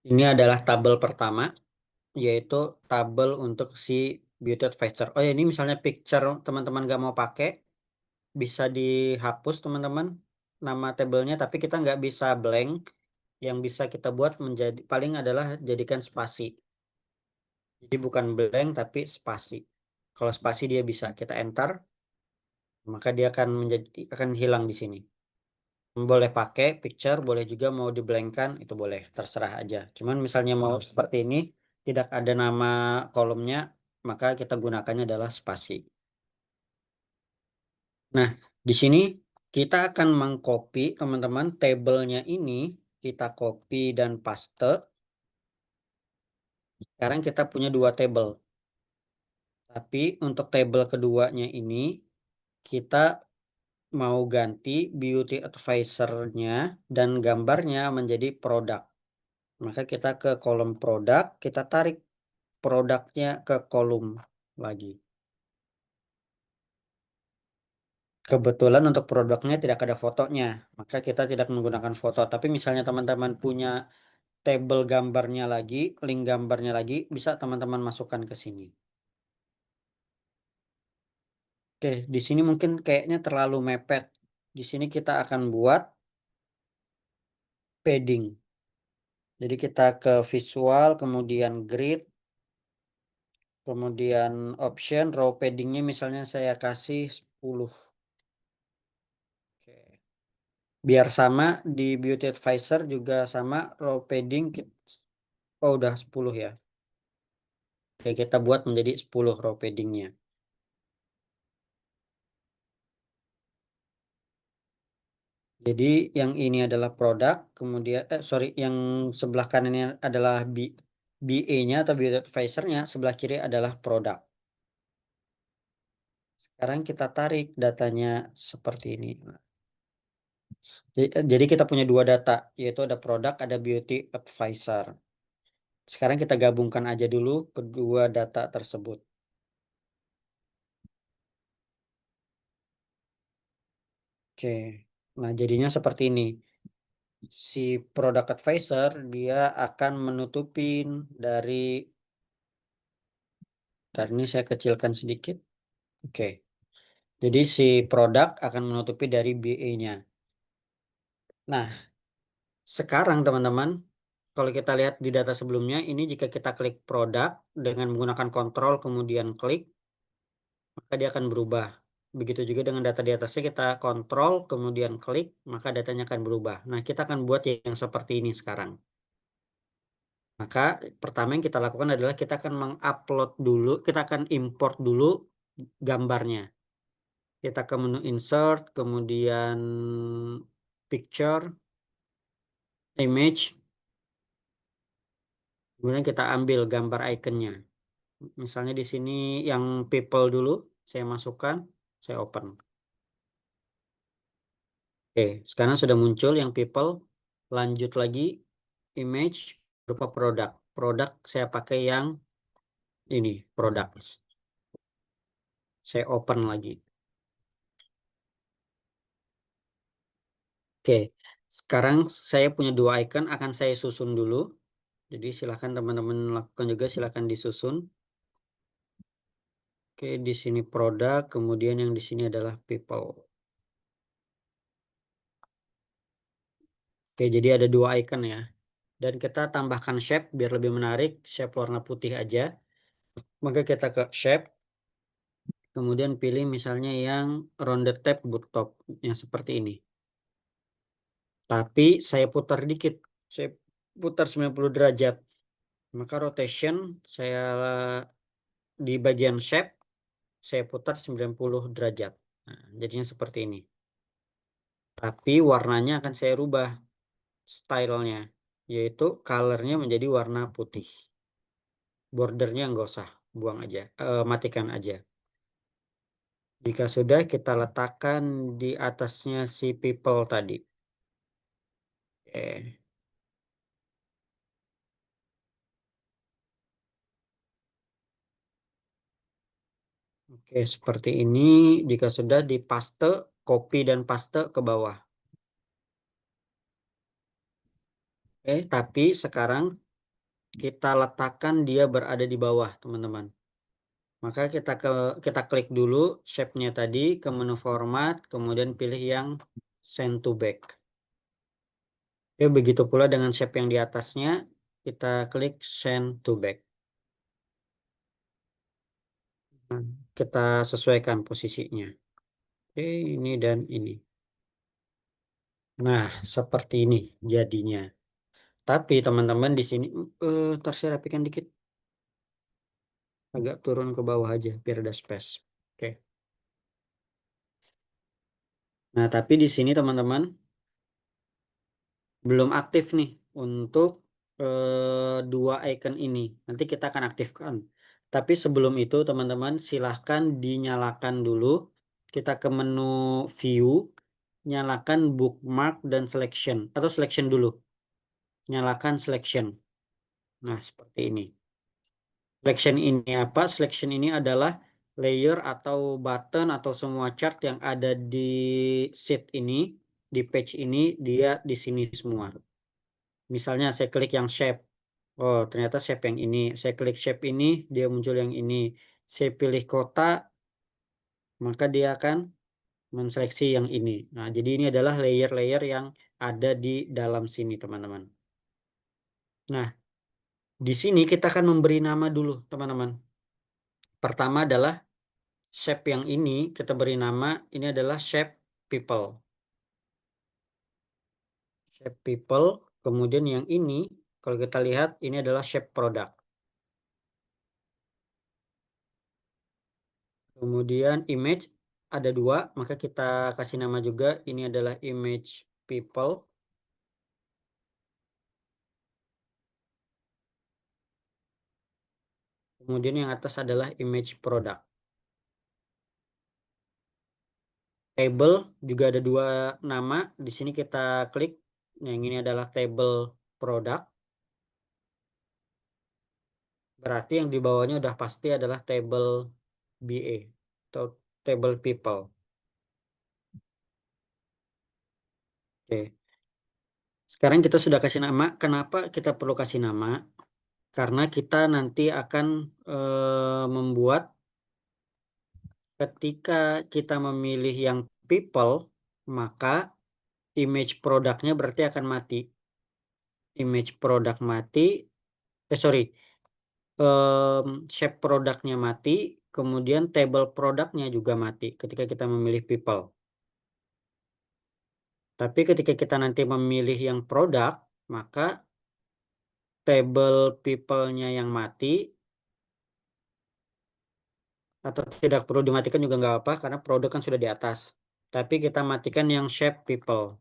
Speaker 1: Ini adalah tabel pertama, yaitu tabel untuk si beauty advisor. Oh ya, ini misalnya picture teman-teman nggak mau pakai, bisa dihapus teman-teman nama tabelnya, tapi kita nggak bisa blank. Yang bisa kita buat menjadi paling adalah jadikan spasi. Jadi bukan blank tapi spasi. Kalau spasi dia bisa kita enter, maka dia akan hilang di sini. Boleh pakai picture, boleh juga mau diblankkan, itu boleh, terserah aja. Cuman misalnya mau seperti ini, tidak ada nama kolomnya, maka kita gunakannya adalah spasi. Nah, di sini kita akan mengcopy teman-teman tabelnya ini, kita copy dan paste. Sekarang kita punya dua tabel. Tapi untuk tabel keduanya ini kita mau ganti beauty advisor-nya dan gambarnya menjadi produk. Maka kita ke kolom produk, kita tarik produknya ke kolom lagi. Kebetulan untuk produknya tidak ada fotonya, maka kita tidak menggunakan foto. Tapi misalnya teman-teman punya tabel gambarnya lagi, link gambarnya lagi, bisa teman-teman masukkan ke sini. Oke, di sini mungkin kayaknya terlalu mepet. Di sini kita akan buat padding. Jadi kita ke visual, kemudian grid, kemudian option, row paddingnya misalnya saya kasih 10. Oke. Biar sama di Beauty Advisor juga sama row padding. Oh udah 10 ya. Oke, kita buat menjadi 10 row paddingnya. Jadi yang ini adalah produk, kemudian sorry, yang sebelah kanannya adalah BA-nya atau Beauty Advisor-nya, sebelah kiri adalah produk. Sekarang kita tarik datanya seperti ini. Jadi kita punya dua data, yaitu ada produk, ada beauty advisor. Sekarang kita gabungkan aja dulu kedua data tersebut. Oke, nah jadinya seperti ini. Si product advisor dia akan menutupin dari ini saya kecilkan sedikit. Oke, jadi si produk akan menutupi dari BA-nya. Nah, sekarang teman-teman, kalau kita lihat di data sebelumnya, ini jika kita klik produk dengan menggunakan kontrol kemudian klik, maka dia akan berubah. Begitu juga dengan data di atasnya kita kontrol, kemudian klik, maka datanya akan berubah. Nah, kita akan buat yang seperti ini sekarang. Maka pertama yang kita lakukan adalah kita akan mengupload dulu, kita akan import dulu gambarnya. Kita ke menu insert, kemudian picture, image, kemudian kita ambil gambar ikonnya. Misalnya di sini yang people dulu, saya masukkan, saya open. Oke, sekarang sudah muncul yang people. Lanjut lagi, image berupa produk. Produk saya pakai yang ini, produk. Saya open lagi. Oke, sekarang saya punya dua icon, akan saya susun dulu. Jadi silakan teman-teman lakukan juga, silakan disusun. Oke, di sini produk, kemudian yang di sini adalah people. Oke, jadi ada dua icon ya. Dan kita tambahkan shape biar lebih menarik, shape warna putih aja. Maka kita ke shape, kemudian pilih misalnya yang rounded tab booktop yang seperti ini. Tapi saya putar dikit, saya putar 90 derajat. Maka rotation saya di bagian shape saya putar 90 derajat. Nah, jadinya seperti ini. Tapi warnanya akan saya rubah stylenya, yaitu colornya menjadi warna putih. Bordernya nggak usah, buang aja, matikan aja. Jika sudah, kita letakkan di atasnya si people tadi. Oke. Oke, seperti ini. Jika sudah dipaste, copy dan paste ke bawah. Oke, tapi sekarang kita letakkan dia berada di bawah, teman-teman. Maka kita klik dulu shape-nya tadi ke menu format, kemudian pilih yang send to back. Oke, begitu pula dengan shape yang di atasnya, kita klik send to back. Nah, kita sesuaikan posisinya. Oke, ini dan ini. Nah, seperti ini jadinya. Tapi teman-teman di sini, ntar saya rapikan dikit. Agak turun ke bawah aja, biar ada space. Oke. Nah, tapi di sini teman-teman belum aktif nih untuk dua icon ini. Nanti kita akan aktifkan. Tapi sebelum itu teman-teman silahkan dinyalakan dulu. Kita ke menu view, nyalakan bookmark dan selection atau selection dulu. Nyalakan selection. Nah, seperti ini. Selection ini apa? Selection ini adalah layer atau button atau semua chart yang ada di sheet ini, di page ini, dia di sini semua. Misalnya saya klik yang shape. Oh, ternyata shape yang ini. Saya klik shape ini, dia muncul yang ini. Saya pilih kota, maka dia akan menseleksi yang ini. Nah, jadi ini adalah layer-layer yang ada di dalam sini, teman-teman. Nah, di sini kita akan memberi nama dulu, teman-teman. Pertama adalah shape yang ini, kita beri nama, ini adalah shape people. Shape people, kemudian yang ini, kalau kita lihat, ini adalah shape product. Kemudian image ada dua, maka kita kasih nama juga. Ini adalah image people. Kemudian yang atas adalah image product. Table juga ada dua nama. Di sini kita klik. Yang ini adalah table product. Berarti yang di bawahnya udah pasti adalah table BA atau table people. Oke. Sekarang kita sudah kasih nama. Kenapa kita perlu kasih nama? Karena kita nanti akan membuat ketika kita memilih yang people, maka image produknya berarti akan mati. Image produk mati, sorry, shape produknya mati, kemudian table produknya juga mati ketika kita memilih people. Tapi ketika kita nanti memilih yang produk, maka table people-nya yang mati, atau tidak perlu dimatikan juga nggak apa karena produk kan sudah di atas. Tapi kita matikan yang shape people.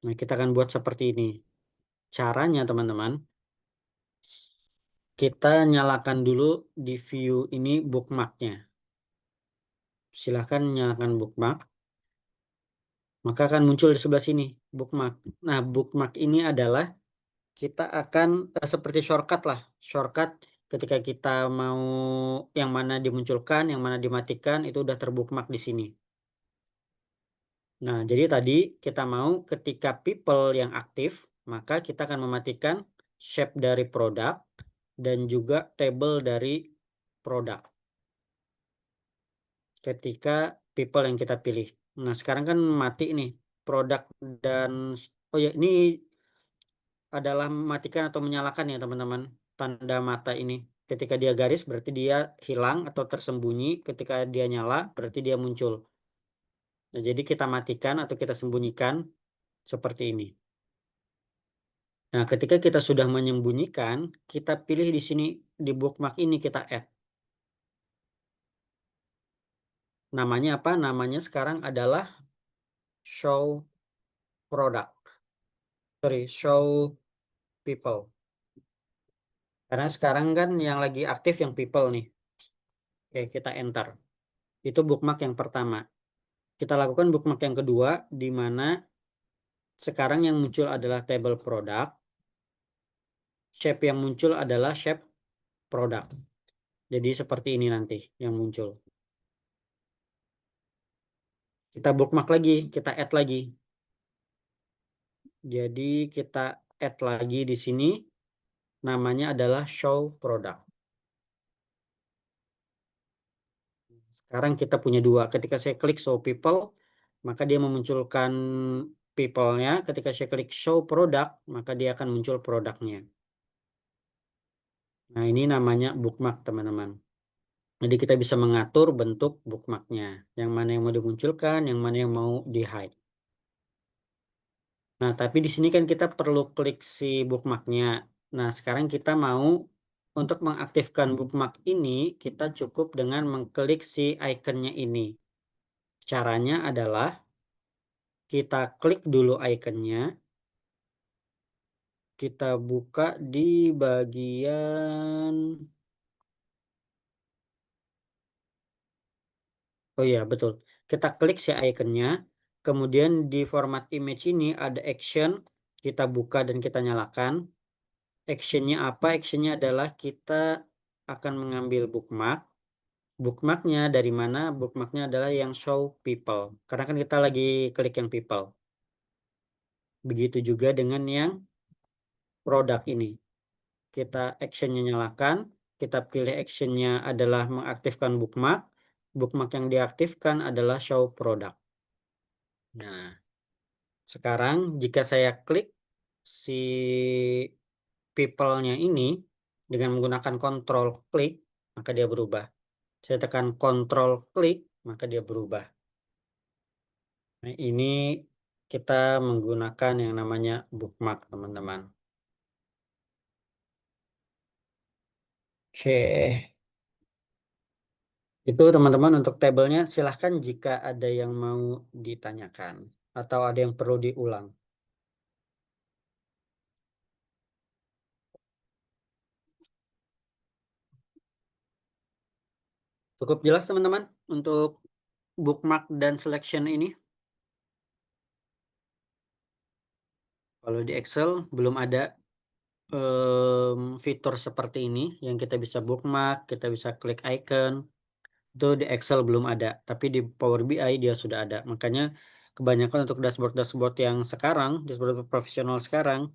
Speaker 1: Nah, kita akan buat seperti ini. Caranya, teman-teman, kita nyalakan dulu di view ini bookmarknya. Silahkan nyalakan bookmark. Maka akan muncul di sebelah sini bookmark. Nah, bookmark ini adalah kita akan seperti shortcut lah. Shortcut ketika kita mau yang mana dimunculkan, yang mana dimatikan, itu udah terbookmark di sini. Nah, jadi tadi kita mau ketika people yang aktif, maka kita akan mematikan shape dari produk dan juga table dari produk ketika people yang kita pilih. Nah, sekarang kan mati nih produk dan oh ya ini adalah mematikan atau menyalakan ya teman-teman. Tanda mata ini. Ketika dia garis berarti dia hilang atau tersembunyi, ketika dia nyala berarti dia muncul. Nah, jadi kita matikan atau kita sembunyikan seperti ini. Nah, ketika kita sudah menyembunyikan, kita pilih di sini di bookmark ini kita add. Namanya apa? Namanya sekarang adalah show product. Sorry, show people. Karena sekarang kan yang lagi aktif yang people nih. Oke, kita enter. Itu bookmark yang pertama. Kita lakukan bookmark yang kedua, di mana sekarang yang muncul adalah table product. Shape yang muncul adalah shape product. Jadi seperti ini nanti yang muncul. Kita bookmark lagi, kita add lagi. Jadi kita add lagi di sini. Namanya adalah show product. Sekarang kita punya dua. Ketika saya klik show people, maka dia memunculkan people-nya. Ketika saya klik show product, maka dia akan muncul produknya. Nah, ini namanya bookmark, teman-teman. Jadi kita bisa mengatur bentuk bookmarknya. Yang mana yang mau dimunculkan, yang mana yang mau di-hide. Nah, tapi di sini kan kita perlu klik si bookmarknya. Nah, sekarang kita mau untuk mengaktifkan bookmark ini, kita cukup dengan mengklik si ikonnya ini. Caranya adalah kita klik dulu ikonnya. kita buka di bagian, oh iya betul. Kita klik si ikonnya, kemudian di format image ini ada action, kita buka dan kita nyalakan. Actionnya apa? Actionnya adalah kita akan mengambil bookmark. Bookmarknya dari mana? Bookmarknya adalah yang show people. Karena kan kita lagi klik yang people. Begitu juga dengan yang produk ini. Kita actionnya nyalakan, kita pilih actionnya adalah mengaktifkan bookmark. Bookmark yang diaktifkan adalah show product. Nah, sekarang jika saya klik si people-nya ini dengan menggunakan control klik, maka dia berubah. Saya tekan control klik, maka dia berubah. Nah, ini kita menggunakan yang namanya bookmark, teman-teman. Oke. Itu teman-teman untuk tabelnya silahkan jika ada yang mau ditanyakan atau ada yang perlu diulang. Cukup jelas teman-teman untuk bookmark dan selection ini. Kalau di Excel belum ada fitur seperti ini yang kita bisa bookmark, kita bisa klik icon. Itu di Excel belum ada, tapi di Power BI dia sudah ada. Makanya kebanyakan untuk dashboard-dashboard yang sekarang, dashboard profesional sekarang,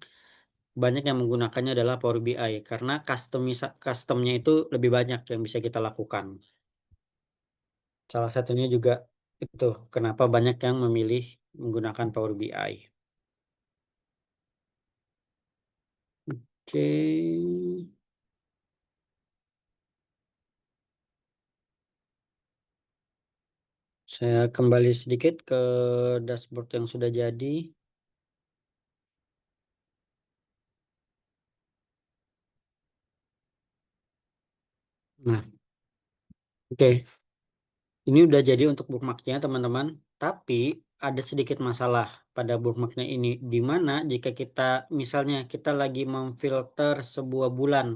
Speaker 1: banyak yang menggunakannya adalah Power BI karena customnya itu lebih banyak yang bisa kita lakukan. Salah satunya juga itu kenapa banyak yang memilih menggunakan Power BI. Oke, saya kembali sedikit ke dashboard yang sudah jadi. Nah, oke. Ini udah jadi untuk bookmarknya teman-teman. Tapi ada sedikit masalah pada bookmarknya ini. Di mana jika kita misalnya kita lagi memfilter sebuah bulan.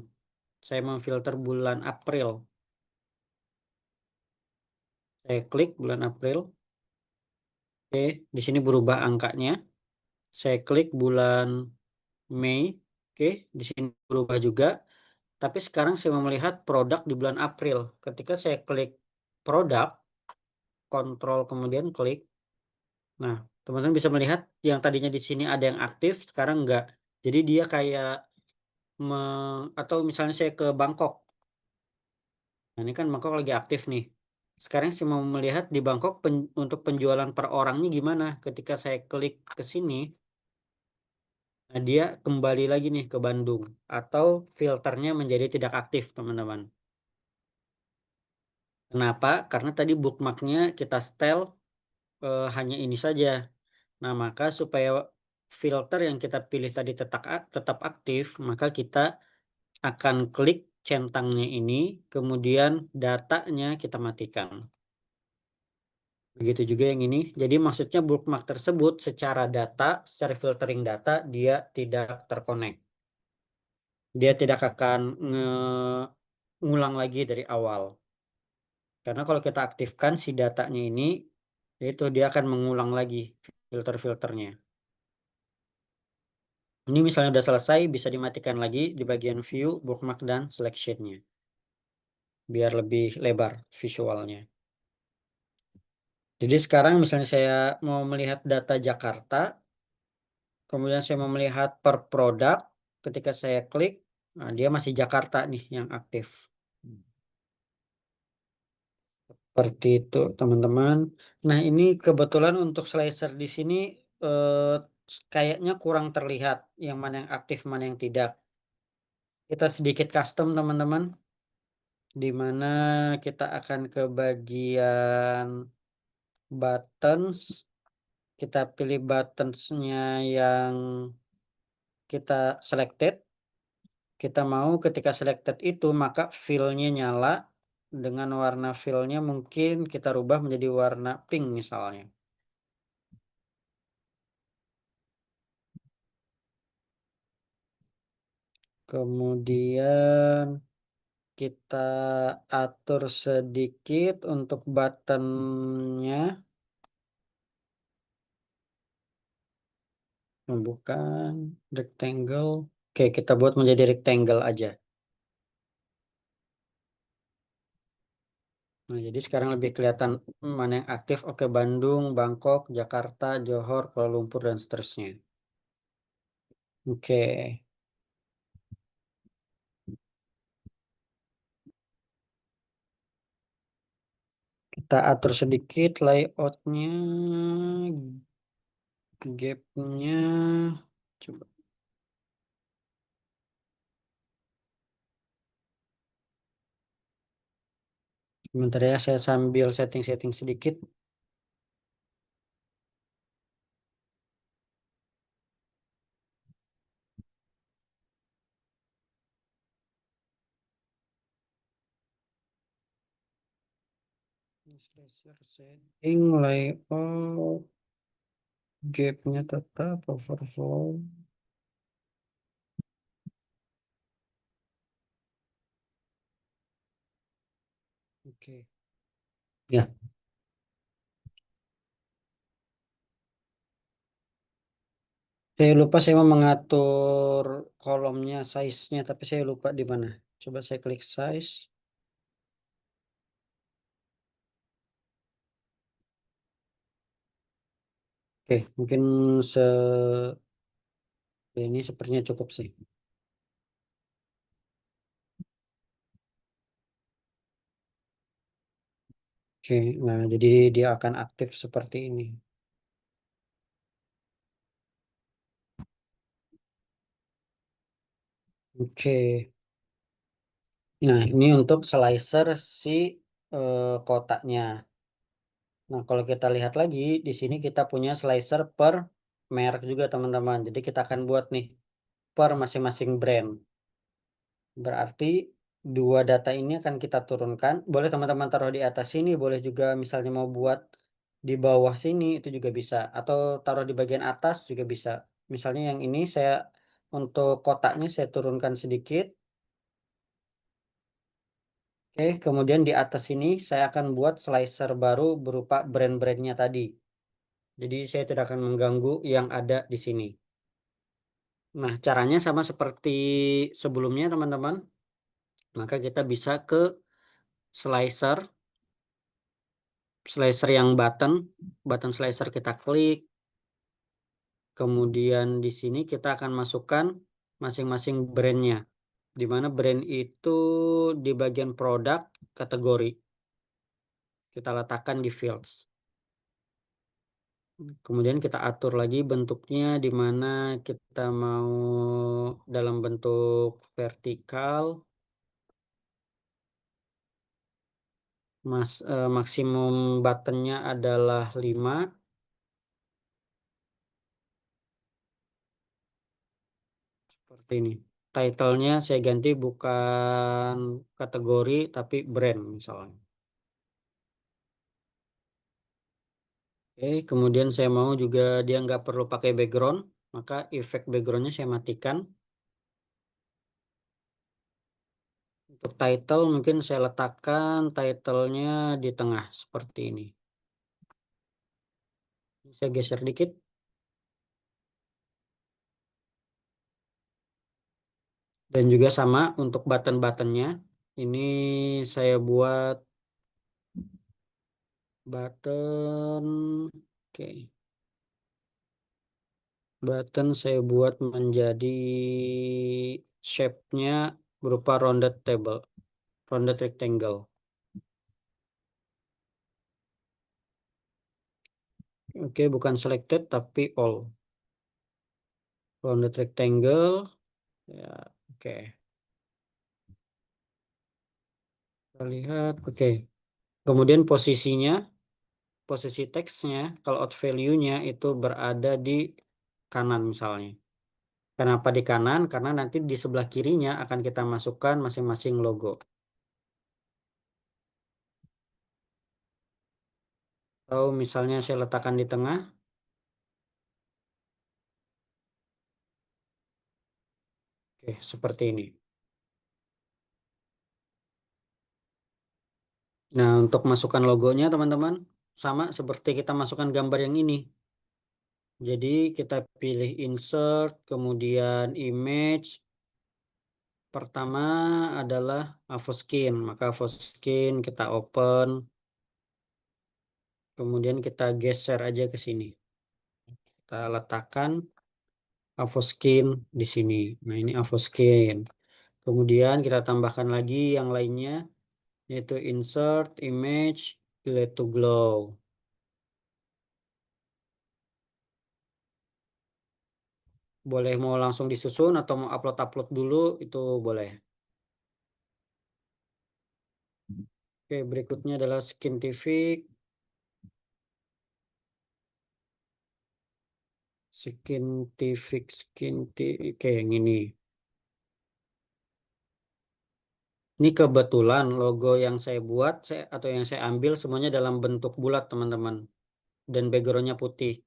Speaker 1: Saya memfilter bulan April. Saya klik bulan April. Oke, di sini berubah angkanya. Saya klik bulan Mei. Oke, di sini berubah juga. Tapi sekarang saya mau melihat produk di bulan April. Ketika saya klik produk, kontrol kemudian klik. Nah, teman-teman bisa melihat yang tadinya di sini ada yang aktif, sekarang enggak. Jadi dia kayak atau misalnya saya ke Bangkok. Nah, ini kan Bangkok lagi aktif nih. Sekarang saya mau melihat di Bangkok untuk penjualan per orangnya gimana. Ketika saya klik ke sini, nah dia kembali lagi nih ke Bandung atau filternya menjadi tidak aktif, teman-teman. Kenapa? Karena tadi bookmarknya kita setel hanya ini saja. Nah, maka supaya filter yang kita pilih tadi tetap aktif, maka kita akan klik centangnya ini, kemudian datanya kita matikan. Begitu juga yang ini. Jadi maksudnya bookmark tersebut secara data, secara filtering data, dia tidak terkonek. Dia tidak akan ngulang lagi dari awal. Karena kalau kita aktifkan si datanya ini, itu dia akan mengulang lagi filter-filternya. Ini misalnya udah selesai, bisa dimatikan lagi di bagian view, bookmark, dan selection-nya. Biar lebih lebar visualnya. Jadi sekarang misalnya saya mau melihat data Jakarta, kemudian saya mau melihat per produk, ketika saya klik, nah dia masih Jakarta nih yang aktif. Seperti itu teman-teman. Nah ini kebetulan untuk slicer di sini kayaknya kurang terlihat yang mana yang aktif, mana yang tidak. Kita sedikit custom teman-teman. Di mana kita akan ke bagian buttons, kita pilih buttonsnya yang kita selected, kita mau ketika selected itu maka fill-nya nyala, dengan warna fill-nya mungkin kita rubah menjadi warna pink misalnya. Kemudian kita atur sedikit untuk buttonnya. Bukan rectangle. Oke, kita buat menjadi rectangle aja. Nah, jadi sekarang lebih kelihatan mana yang aktif. Oke, Bandung, Bangkok, Jakarta, Johor, Kuala Lumpur, dan seterusnya. Oke, kita atur sedikit layoutnya, gapnya. Coba. Sebentar ya, saya sambil setting-setting sedikit. Setting layout, gapnya tetap overflow. Oke. Ya, saya lupa saya mau mengatur kolomnya, size-nya, tapi saya lupa di mana. Coba saya klik size. Oke, mungkin se ini sepertinya cukup sih. Oke, nah jadi dia akan aktif seperti ini. Oke, nah ini untuk slicer si kotaknya. Nah, kalau kita lihat lagi di sini kita punya slicer per merek juga teman-teman. Jadi kita akan buat nih per masing-masing brand. Berarti dua data ini akan kita turunkan. Boleh teman-teman taruh di atas sini, boleh juga misalnya mau buat di bawah sini itu juga bisa. Atau taruh di bagian atas juga bisa. Misalnya yang ini saya untuk kotaknya saya turunkan sedikit. Oke, kemudian di atas sini saya akan buat slicer baru berupa brand-brandnya tadi. Jadi saya tidak akan mengganggu yang ada di sini. Nah, caranya sama seperti sebelumnya teman-teman. Maka kita bisa ke slicer. Slicer yang button slicer kita klik, kemudian di sini kita akan masukkan masing-masing brandnya, di mana brand itu di bagian produk kategori kita letakkan di fields. Kemudian kita atur lagi bentuknya di mana kita mau dalam bentuk vertikal, maksimum buttonnya adalah 5. Seperti ini. Title-nya saya ganti bukan kategori tapi brand misalnya. Oke, kemudian saya mau juga dia nggak perlu pakai background, maka efek backgroundnya saya matikan. Untuk title mungkin saya letakkan title-nya di tengah seperti ini. Saya geser dikit dan juga sama untuk button-buttonnya. Ini saya buat button, oke. Button saya buat menjadi shape-nya berupa rounded table, rounded rectangle. Oke, bukan selected tapi all. Rounded rectangle. Ya, oke. Kita lihat, oke. Kemudian posisi teksnya, kalau out value-nya itu berada di kanan misalnya. Kenapa di kanan? Karena nanti di sebelah kirinya akan kita masukkan masing-masing logo. Atau misalnya saya letakkan di tengah. Oke, seperti ini. Nah, untuk masukkan logonya teman-teman, sama seperti kita masukkan gambar yang ini. Jadi kita pilih insert, kemudian image. Pertama adalah Avoskin. Maka Avoskin kita open, kemudian kita geser aja ke sini. Kita letakkan Avoskin di sini. Nah, ini Avoskin. Kemudian kita tambahkan lagi yang lainnya, yaitu insert, image, delete to glow. Boleh mau langsung disusun atau mau upload-upload dulu, itu boleh. Oke, berikutnya adalah Skintific. Oke, yang ini. Ini kebetulan logo yang saya buat, atau yang saya ambil semuanya dalam bentuk bulat, teman-teman. Dan backgroundnya putih.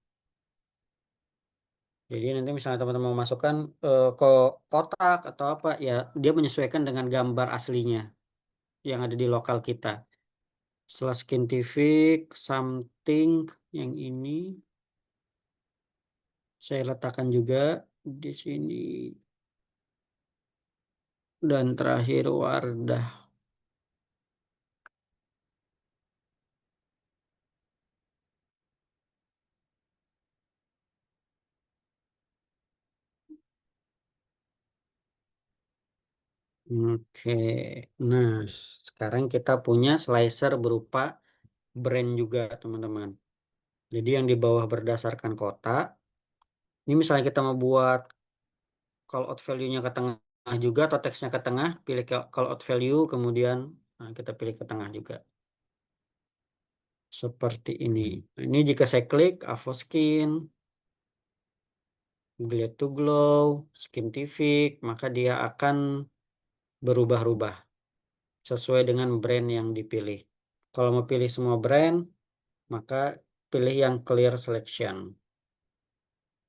Speaker 1: Jadi nanti misalnya teman-teman mau masukkan ke kotak atau apa, ya dia menyesuaikan dengan gambar aslinya yang ada di lokal kita. Setelah Skintific, something yang ini saya letakkan juga di sini. Dan terakhir Wardah. Oke, nah sekarang kita punya slicer berupa brand juga teman-teman. Jadi yang di bawah berdasarkan kota. Ini misalnya kita mau buat call out value-nya ke tengah juga atau teksnya ke tengah, pilih call out value, kemudian kita pilih ke tengah juga. Seperti ini. Nah, ini jika saya klik Avoskin, Glade to Glow, Skintific, maka dia akan berubah-ubah sesuai dengan brand yang dipilih. Kalau mau pilih semua brand, maka pilih yang clear selection.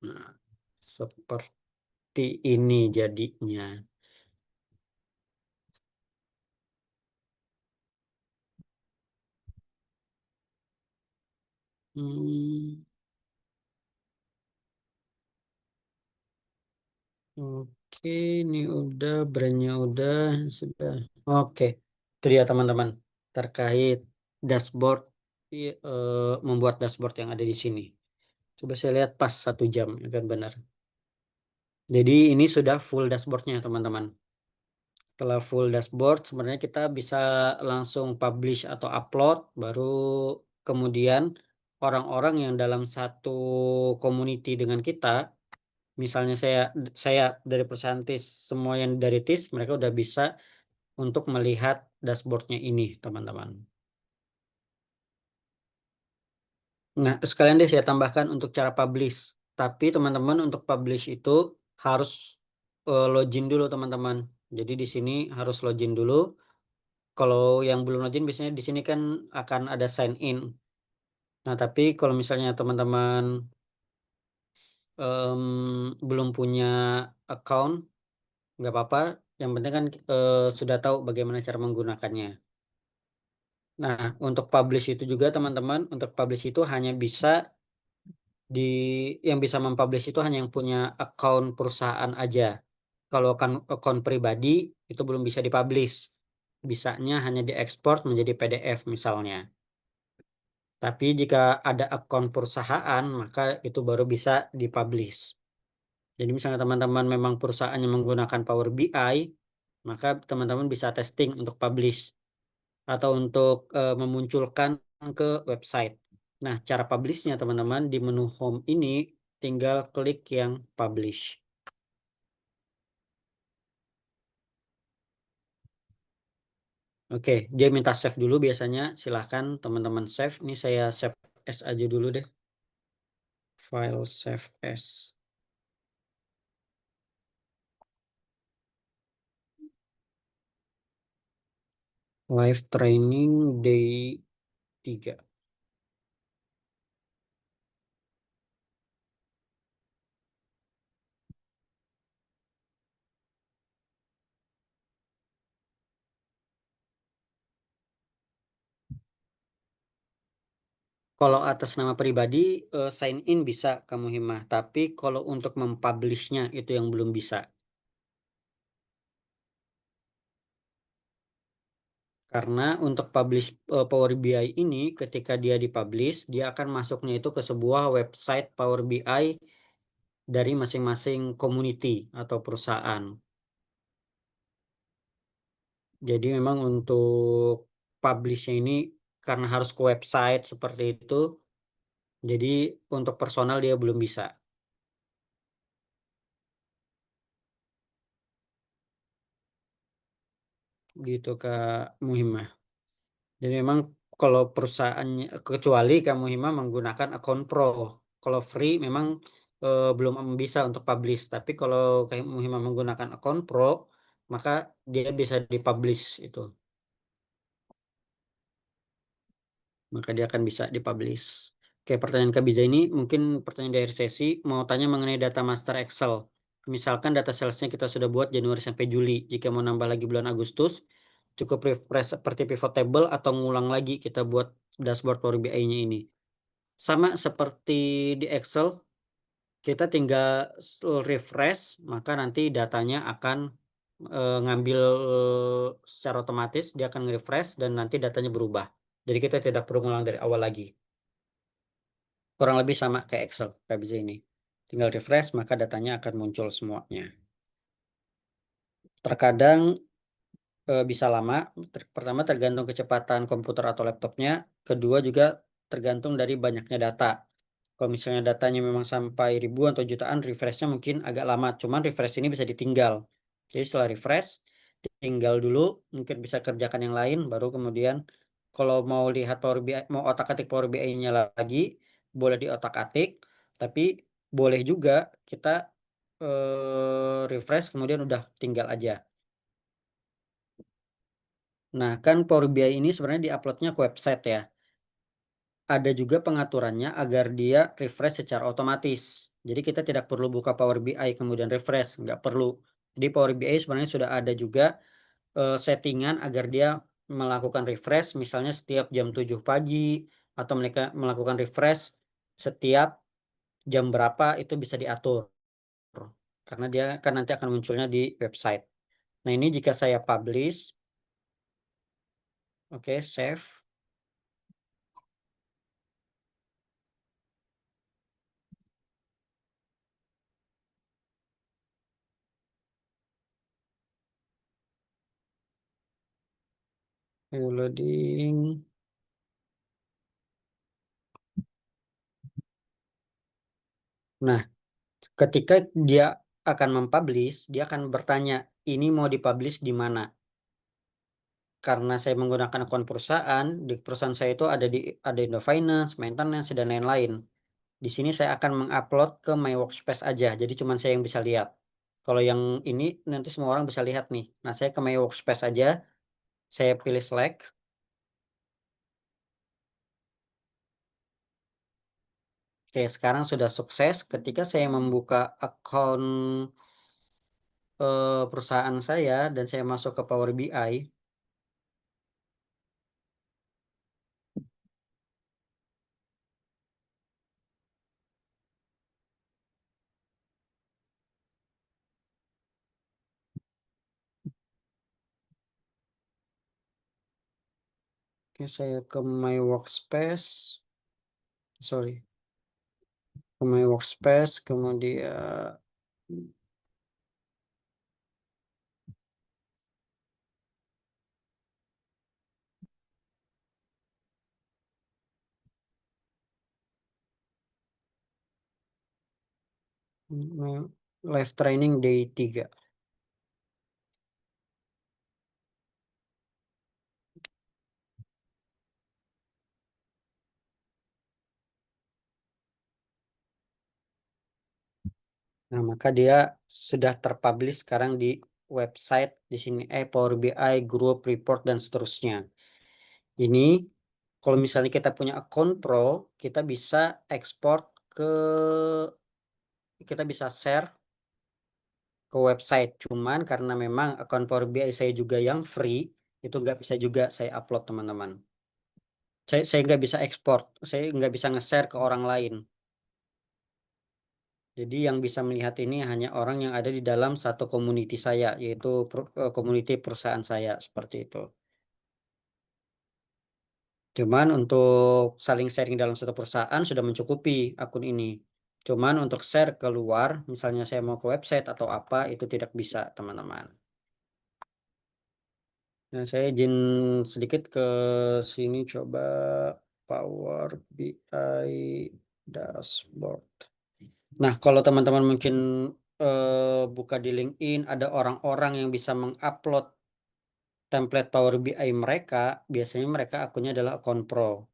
Speaker 1: Nah, seperti ini jadinya. Hmm, oke, ini udah, brandnya udah, sudah. Oke, itu dia teman-teman. Terkait dashboard, membuat dashboard yang ada di sini. Coba saya lihat pas 1 jam, ya kan benar. Jadi ini sudah full dashboardnya teman-teman. Setelah full dashboard, sebenarnya kita bisa langsung publish atau upload, baru kemudian orang-orang yang dalam satu community dengan kita, misalnya saya dari perusahaan TIS, semua yang dari TIS, mereka udah bisa untuk melihat dashboardnya ini, teman-teman. Nah, sekalian deh saya tambahkan untuk cara publish. Tapi teman-teman untuk publish itu harus login dulu, teman-teman. Jadi di sini harus login dulu. Kalau yang belum login biasanya di sini kan akan ada sign in. Nah, tapi kalau misalnya teman-teman belum punya account, nggak apa-apa. Yang penting kan sudah tahu bagaimana cara menggunakannya. Nah, untuk publish itu juga teman-teman, untuk publish itu hanya bisa di yang bisa mempublish itu hanya yang punya account perusahaan aja. Kalau account pribadi itu belum bisa dipublish. Bisanya hanya diekspor menjadi PDF misalnya. Tapi jika ada akun perusahaan, maka itu baru bisa dipublish. Jadi misalnya teman-teman memang perusahaannya menggunakan Power BI, maka teman-teman bisa testing untuk publish atau untuk memunculkan ke website. Nah, cara publishnya teman-teman di menu home ini tinggal klik yang publish. Oke, dia minta save dulu biasanya. Silahkan teman-teman save. Ini saya save as aja dulu deh. File save as. Live training day 3. Kalau atas nama pribadi sign in bisa kamu Himah, tapi kalau untuk mempublishnya itu yang belum bisa. Karena untuk publish Power BI ini ketika dia dipublish, dia akan masuknya itu ke sebuah website Power BI dari masing-masing community atau perusahaan. Jadi memang untuk publishnya ini karena harus ke website seperti itu, jadi untuk personal dia belum bisa gitu Kak Muhimah. Jadi memang kalau perusahaannya kecuali Kak Muhimah menggunakan akun pro, kalau free memang belum bisa untuk publish. Tapi kalau Kak Muhimah menggunakan akun pro, maka dia bisa dipublish itu. Maka dia akan bisa dipublish. Oke, pertanyaan Kak Biza ini mungkin pertanyaan dari sesi mau tanya mengenai data master Excel. Misalkan data salesnya kita sudah buat Januari sampai Juli. Jika mau nambah lagi bulan Agustus, cukup refresh seperti pivot table atau ngulang lagi kita buat dashboard Power BI-nya ini. Sama seperti di Excel, kita tinggal refresh, maka nanti datanya akan ngambil secara otomatis, dia akan refresh dan nanti datanya berubah. Jadi kita tidak perlu ngulang dari awal lagi. Kurang lebih sama kayak Excel, kayak bisa ini. Tinggal refresh, maka datanya akan muncul semuanya. Terkadang bisa lama. Pertama tergantung kecepatan komputer atau laptopnya. Kedua juga tergantung dari banyaknya data. Kalau misalnya datanya memang sampai ribuan atau jutaan, refreshnya mungkin agak lama. Cuman refresh ini bisa ditinggal. Jadi setelah refresh, tinggal dulu, mungkin bisa kerjakan yang lain, baru kemudian kalau mau lihat Power BI, mau otak-atik Power BI-nya lagi, boleh diotak-atik, tapi boleh juga kita refresh kemudian udah tinggal aja. Nah, kan Power BI ini sebenarnya diuploadnya ke website ya. Ada juga pengaturannya agar dia refresh secara otomatis. Jadi kita tidak perlu buka Power BI kemudian refresh, nggak perlu. Jadi Power BI sebenarnya sudah ada juga settingan agar dia melakukan refresh misalnya setiap jam 7 pagi atau mereka melakukan refresh setiap jam berapa itu bisa diatur. Karena dia kan nanti akan munculnya di website. Nah, ini jika saya publish, oke, save. Loading. Nah, ketika dia akan mempublish, dia akan bertanya, ini mau dipublish di mana? Karena saya menggunakan akun perusahaan, di perusahaan saya itu ada Indofinance, maintenance, dan lain-lain. Di sini saya akan mengupload ke My Workspace aja, jadi cuma saya yang bisa lihat. Kalau yang ini nanti semua orang bisa lihat nih. Nah, saya ke My Workspace aja, saya pilih select. Oke, sekarang sudah sukses. Ketika saya membuka akun perusahaan saya dan saya masuk ke Power BI, oke, saya ke My Workspace, sorry, ke My Workspace, kemudian live training day 3. Nah, maka dia sudah terpublish sekarang di website di sini Power BI, Group, Report dan seterusnya. Ini kalau misalnya kita punya akun Pro, kita bisa ekspor ke kita bisa share ke website. Cuman karena memang akun Power BI saya juga yang free, itu nggak bisa juga saya upload teman-teman. Saya nggak bisa ekspor, saya nggak bisa nge-share ke orang lain. Jadi yang bisa melihat ini hanya orang yang ada di dalam satu community saya, yaitu community perusahaan saya seperti itu. Cuman untuk saling sharing dalam satu perusahaan sudah mencukupi akun ini. Cuman untuk share keluar, misalnya saya mau ke website atau apa, itu tidak bisa, teman-teman. Nah, saya izin sedikit ke sini coba Power BI dashboard. Nah, kalau teman-teman mungkin buka di LinkedIn, ada orang-orang yang bisa mengupload template Power BI mereka, biasanya mereka akunnya adalah akun Pro.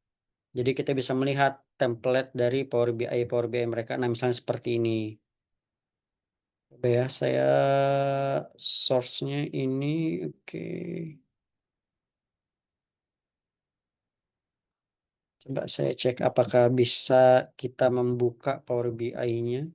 Speaker 1: Jadi kita bisa melihat template dari Power BI mereka. Nah, misalnya seperti ini. Coba ya, saya source-nya ini, oke. Coba saya cek apakah bisa kita membuka Power BI-nya.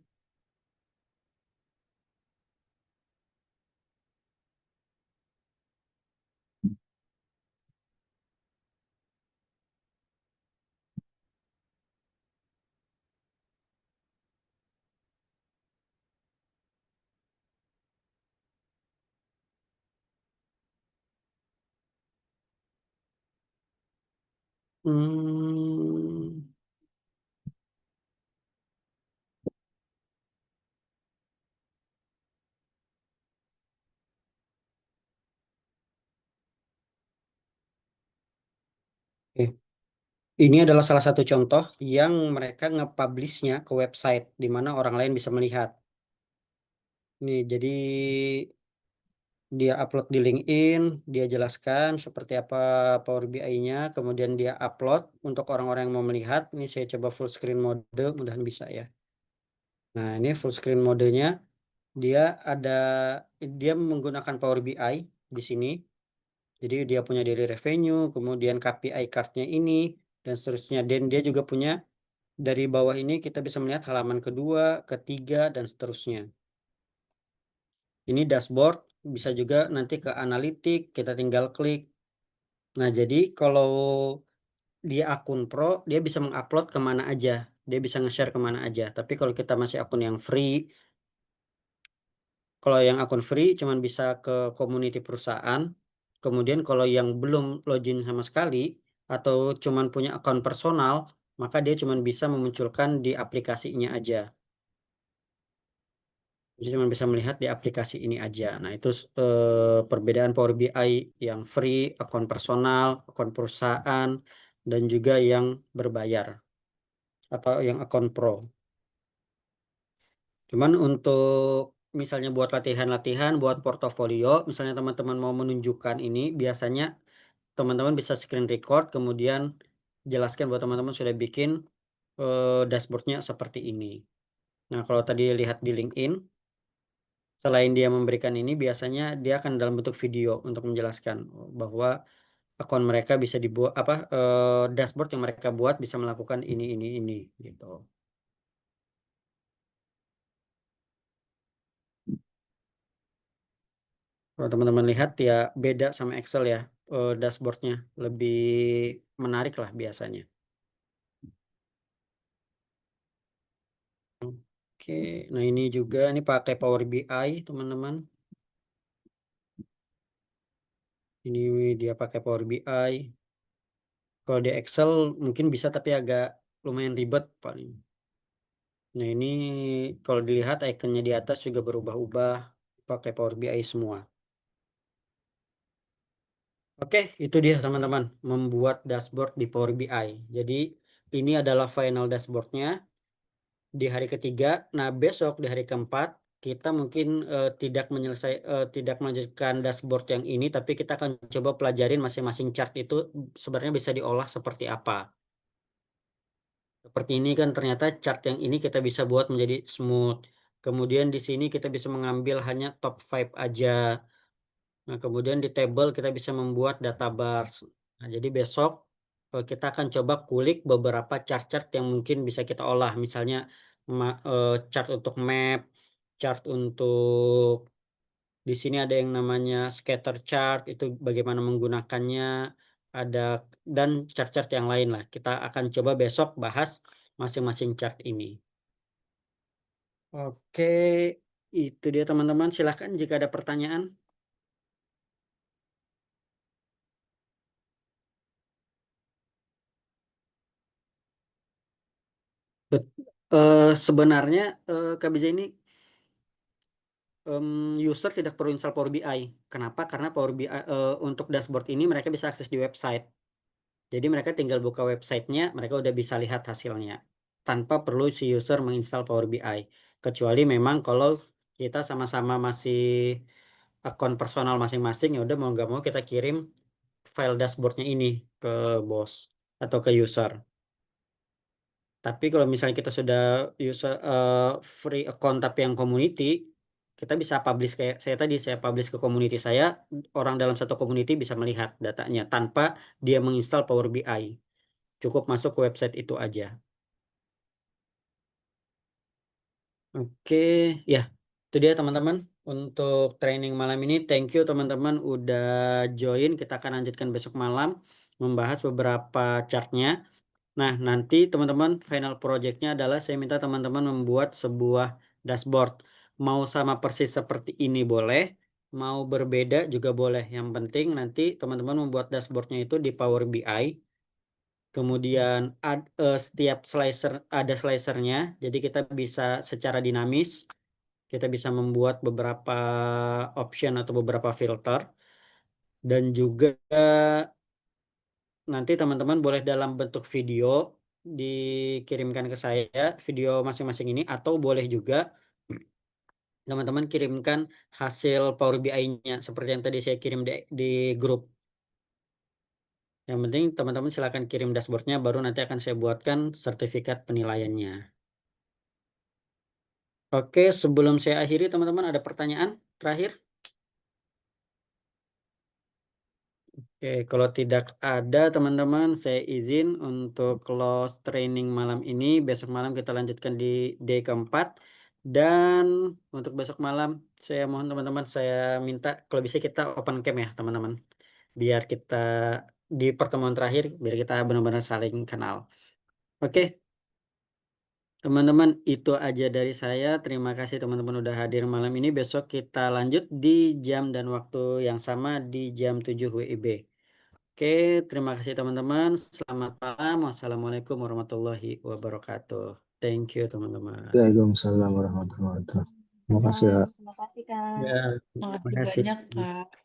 Speaker 1: Hmm, oke. Ini adalah salah satu contoh yang mereka nge-publish-nya ke website di mana orang lain bisa melihat. Nih, jadi dia upload di LinkedIn, dia jelaskan seperti apa Power BI-nya, kemudian dia upload untuk orang-orang yang mau melihat. Ini saya coba full screen mode, mudahan bisa ya. Nah, ini full screen modenya, dia ada dia menggunakan Power BI di sini. Jadi dia punya daily revenue, kemudian KPI card-nya ini dan seterusnya. Dan dia juga punya dari bawah ini kita bisa melihat halaman kedua, ketiga dan seterusnya. Ini dashboard, bisa juga nanti ke analitik, kita tinggal klik. Nah, jadi kalau dia akun pro, dia bisa mengupload kemana aja. Dia bisa nge-share kemana aja. Tapi kalau kita masih akun yang free, kalau yang akun free cuman bisa ke community perusahaan. Kemudian kalau yang belum login sama sekali, atau cuman punya akun personal, maka dia cuman bisa memunculkan di aplikasinya aja. Jadi cuma bisa melihat di aplikasi ini aja. Nah, itu perbedaan Power BI yang free, akun personal, akun perusahaan, dan juga yang berbayar atau yang akun pro. Cuman untuk misalnya buat latihan-latihan, buat portofolio, misalnya teman-teman mau menunjukkan ini, biasanya teman-teman bisa screen record, kemudian jelaskan buat teman-teman sudah bikin dashboardnya seperti ini. Nah, kalau tadi lihat di LinkedIn, selain dia memberikan ini, biasanya dia akan dalam bentuk video untuk menjelaskan bahwa akun mereka bisa dibuat apa dashboard yang mereka buat bisa melakukan ini gitu. Kalau teman-teman lihat ya beda sama Excel ya, dashboardnya lebih menarik lah biasanya. Oke, nah ini juga ini pakai Power BI teman-teman. Ini dia pakai Power BI. Kalau di Excel mungkin bisa tapi agak lumayan ribet paling. Nah ini kalau dilihat ikonnya di atas juga berubah-ubah pakai Power BI semua. Oke, itu dia teman-teman, membuat dashboard di Power BI. Jadi ini adalah final dashboardnya di hari ketiga. Nah, besok di hari keempat kita mungkin tidak melanjutkan dashboard yang ini, tapi kita akan coba pelajarin masing-masing chart itu sebenarnya bisa diolah seperti apa. Seperti ini kan ternyata chart yang ini kita bisa buat menjadi smooth. Kemudian di sini kita bisa mengambil hanya top 5 aja. Nah, kemudian di table kita bisa membuat data bars. Nah, jadi besok kita akan coba kulik beberapa chart-chart yang mungkin bisa kita olah. Misalnya chart untuk map, chart untuk di sini ada yang namanya scatter chart, itu bagaimana menggunakannya. ada dan chart-chart yang lain lah. Kita akan coba besok bahas masing-masing chart ini. Oke, itu dia teman-teman. Silahkan jika ada pertanyaan. Bet- Sebenarnya Kak Bija ini user tidak perlu install Power BI. Kenapa? Karena Power BI untuk dashboard ini mereka bisa akses di website. Jadi mereka tinggal buka websitenya, mereka udah bisa lihat hasilnya tanpa perlu si user menginstal Power BI. Kecuali memang kalau kita sama-sama masih akun personal masing-masing, ya udah mau nggak mau kita kirim file dashboardnya ini ke bos atau ke user. Tapi kalau misalnya kita sudah user free account tapi yang community, kita bisa publish kayak saya tadi, saya publish ke community saya, orang dalam satu community bisa melihat datanya tanpa dia menginstal Power BI. Cukup masuk ke website itu aja. Oke, ya, itu dia teman-teman untuk training malam ini. Thank you teman-teman udah join. Kita akan lanjutkan besok malam membahas beberapa chartnya. Nah, nanti teman-teman final projectnya adalah saya minta teman-teman membuat sebuah dashboard. Mau sama persis seperti ini boleh, mau berbeda juga boleh. Yang penting nanti teman-teman membuat dashboardnya itu di Power BI. Kemudian setiap slicer ada slicernya, jadi kita bisa secara dinamis, kita bisa membuat beberapa option atau beberapa filter. Dan juga nanti teman-teman boleh dalam bentuk video dikirimkan ke saya video masing-masing ini atau boleh juga teman-teman kirimkan hasil Power BI-nya seperti yang tadi saya kirim di grup. Yang penting teman-teman silakan kirim dashboardnya baru nanti akan saya buatkan sertifikat penilaiannya. Oke, sebelum saya akhiri teman-teman ada pertanyaan terakhir? Oke, kalau tidak ada teman-teman, saya izin untuk close training malam ini. Besok malam kita lanjutkan di day keempat. Dan untuk besok malam, saya mohon teman-teman, saya minta kalau bisa kita open cam ya teman-teman. Biar kita di pertemuan terakhir, biar kita benar-benar saling kenal. Oke, teman-teman, itu aja dari saya. Terima kasih teman-teman udah hadir malam ini. Besok kita lanjut di jam dan waktu yang sama di jam 7 WIB. Oke, terima kasih teman-teman. Selamat malam. Wassalamualaikum warahmatullahi wabarakatuh. Thank you teman-teman.
Speaker 3: Waalaikumsalam warahmatullahi wabarakatuh. Terima kasih ya.
Speaker 2: Waalaikumsalam. Terima kasih, Kak.
Speaker 1: Ya, terima
Speaker 4: Makasih
Speaker 1: kasih.
Speaker 4: banyak, Kak.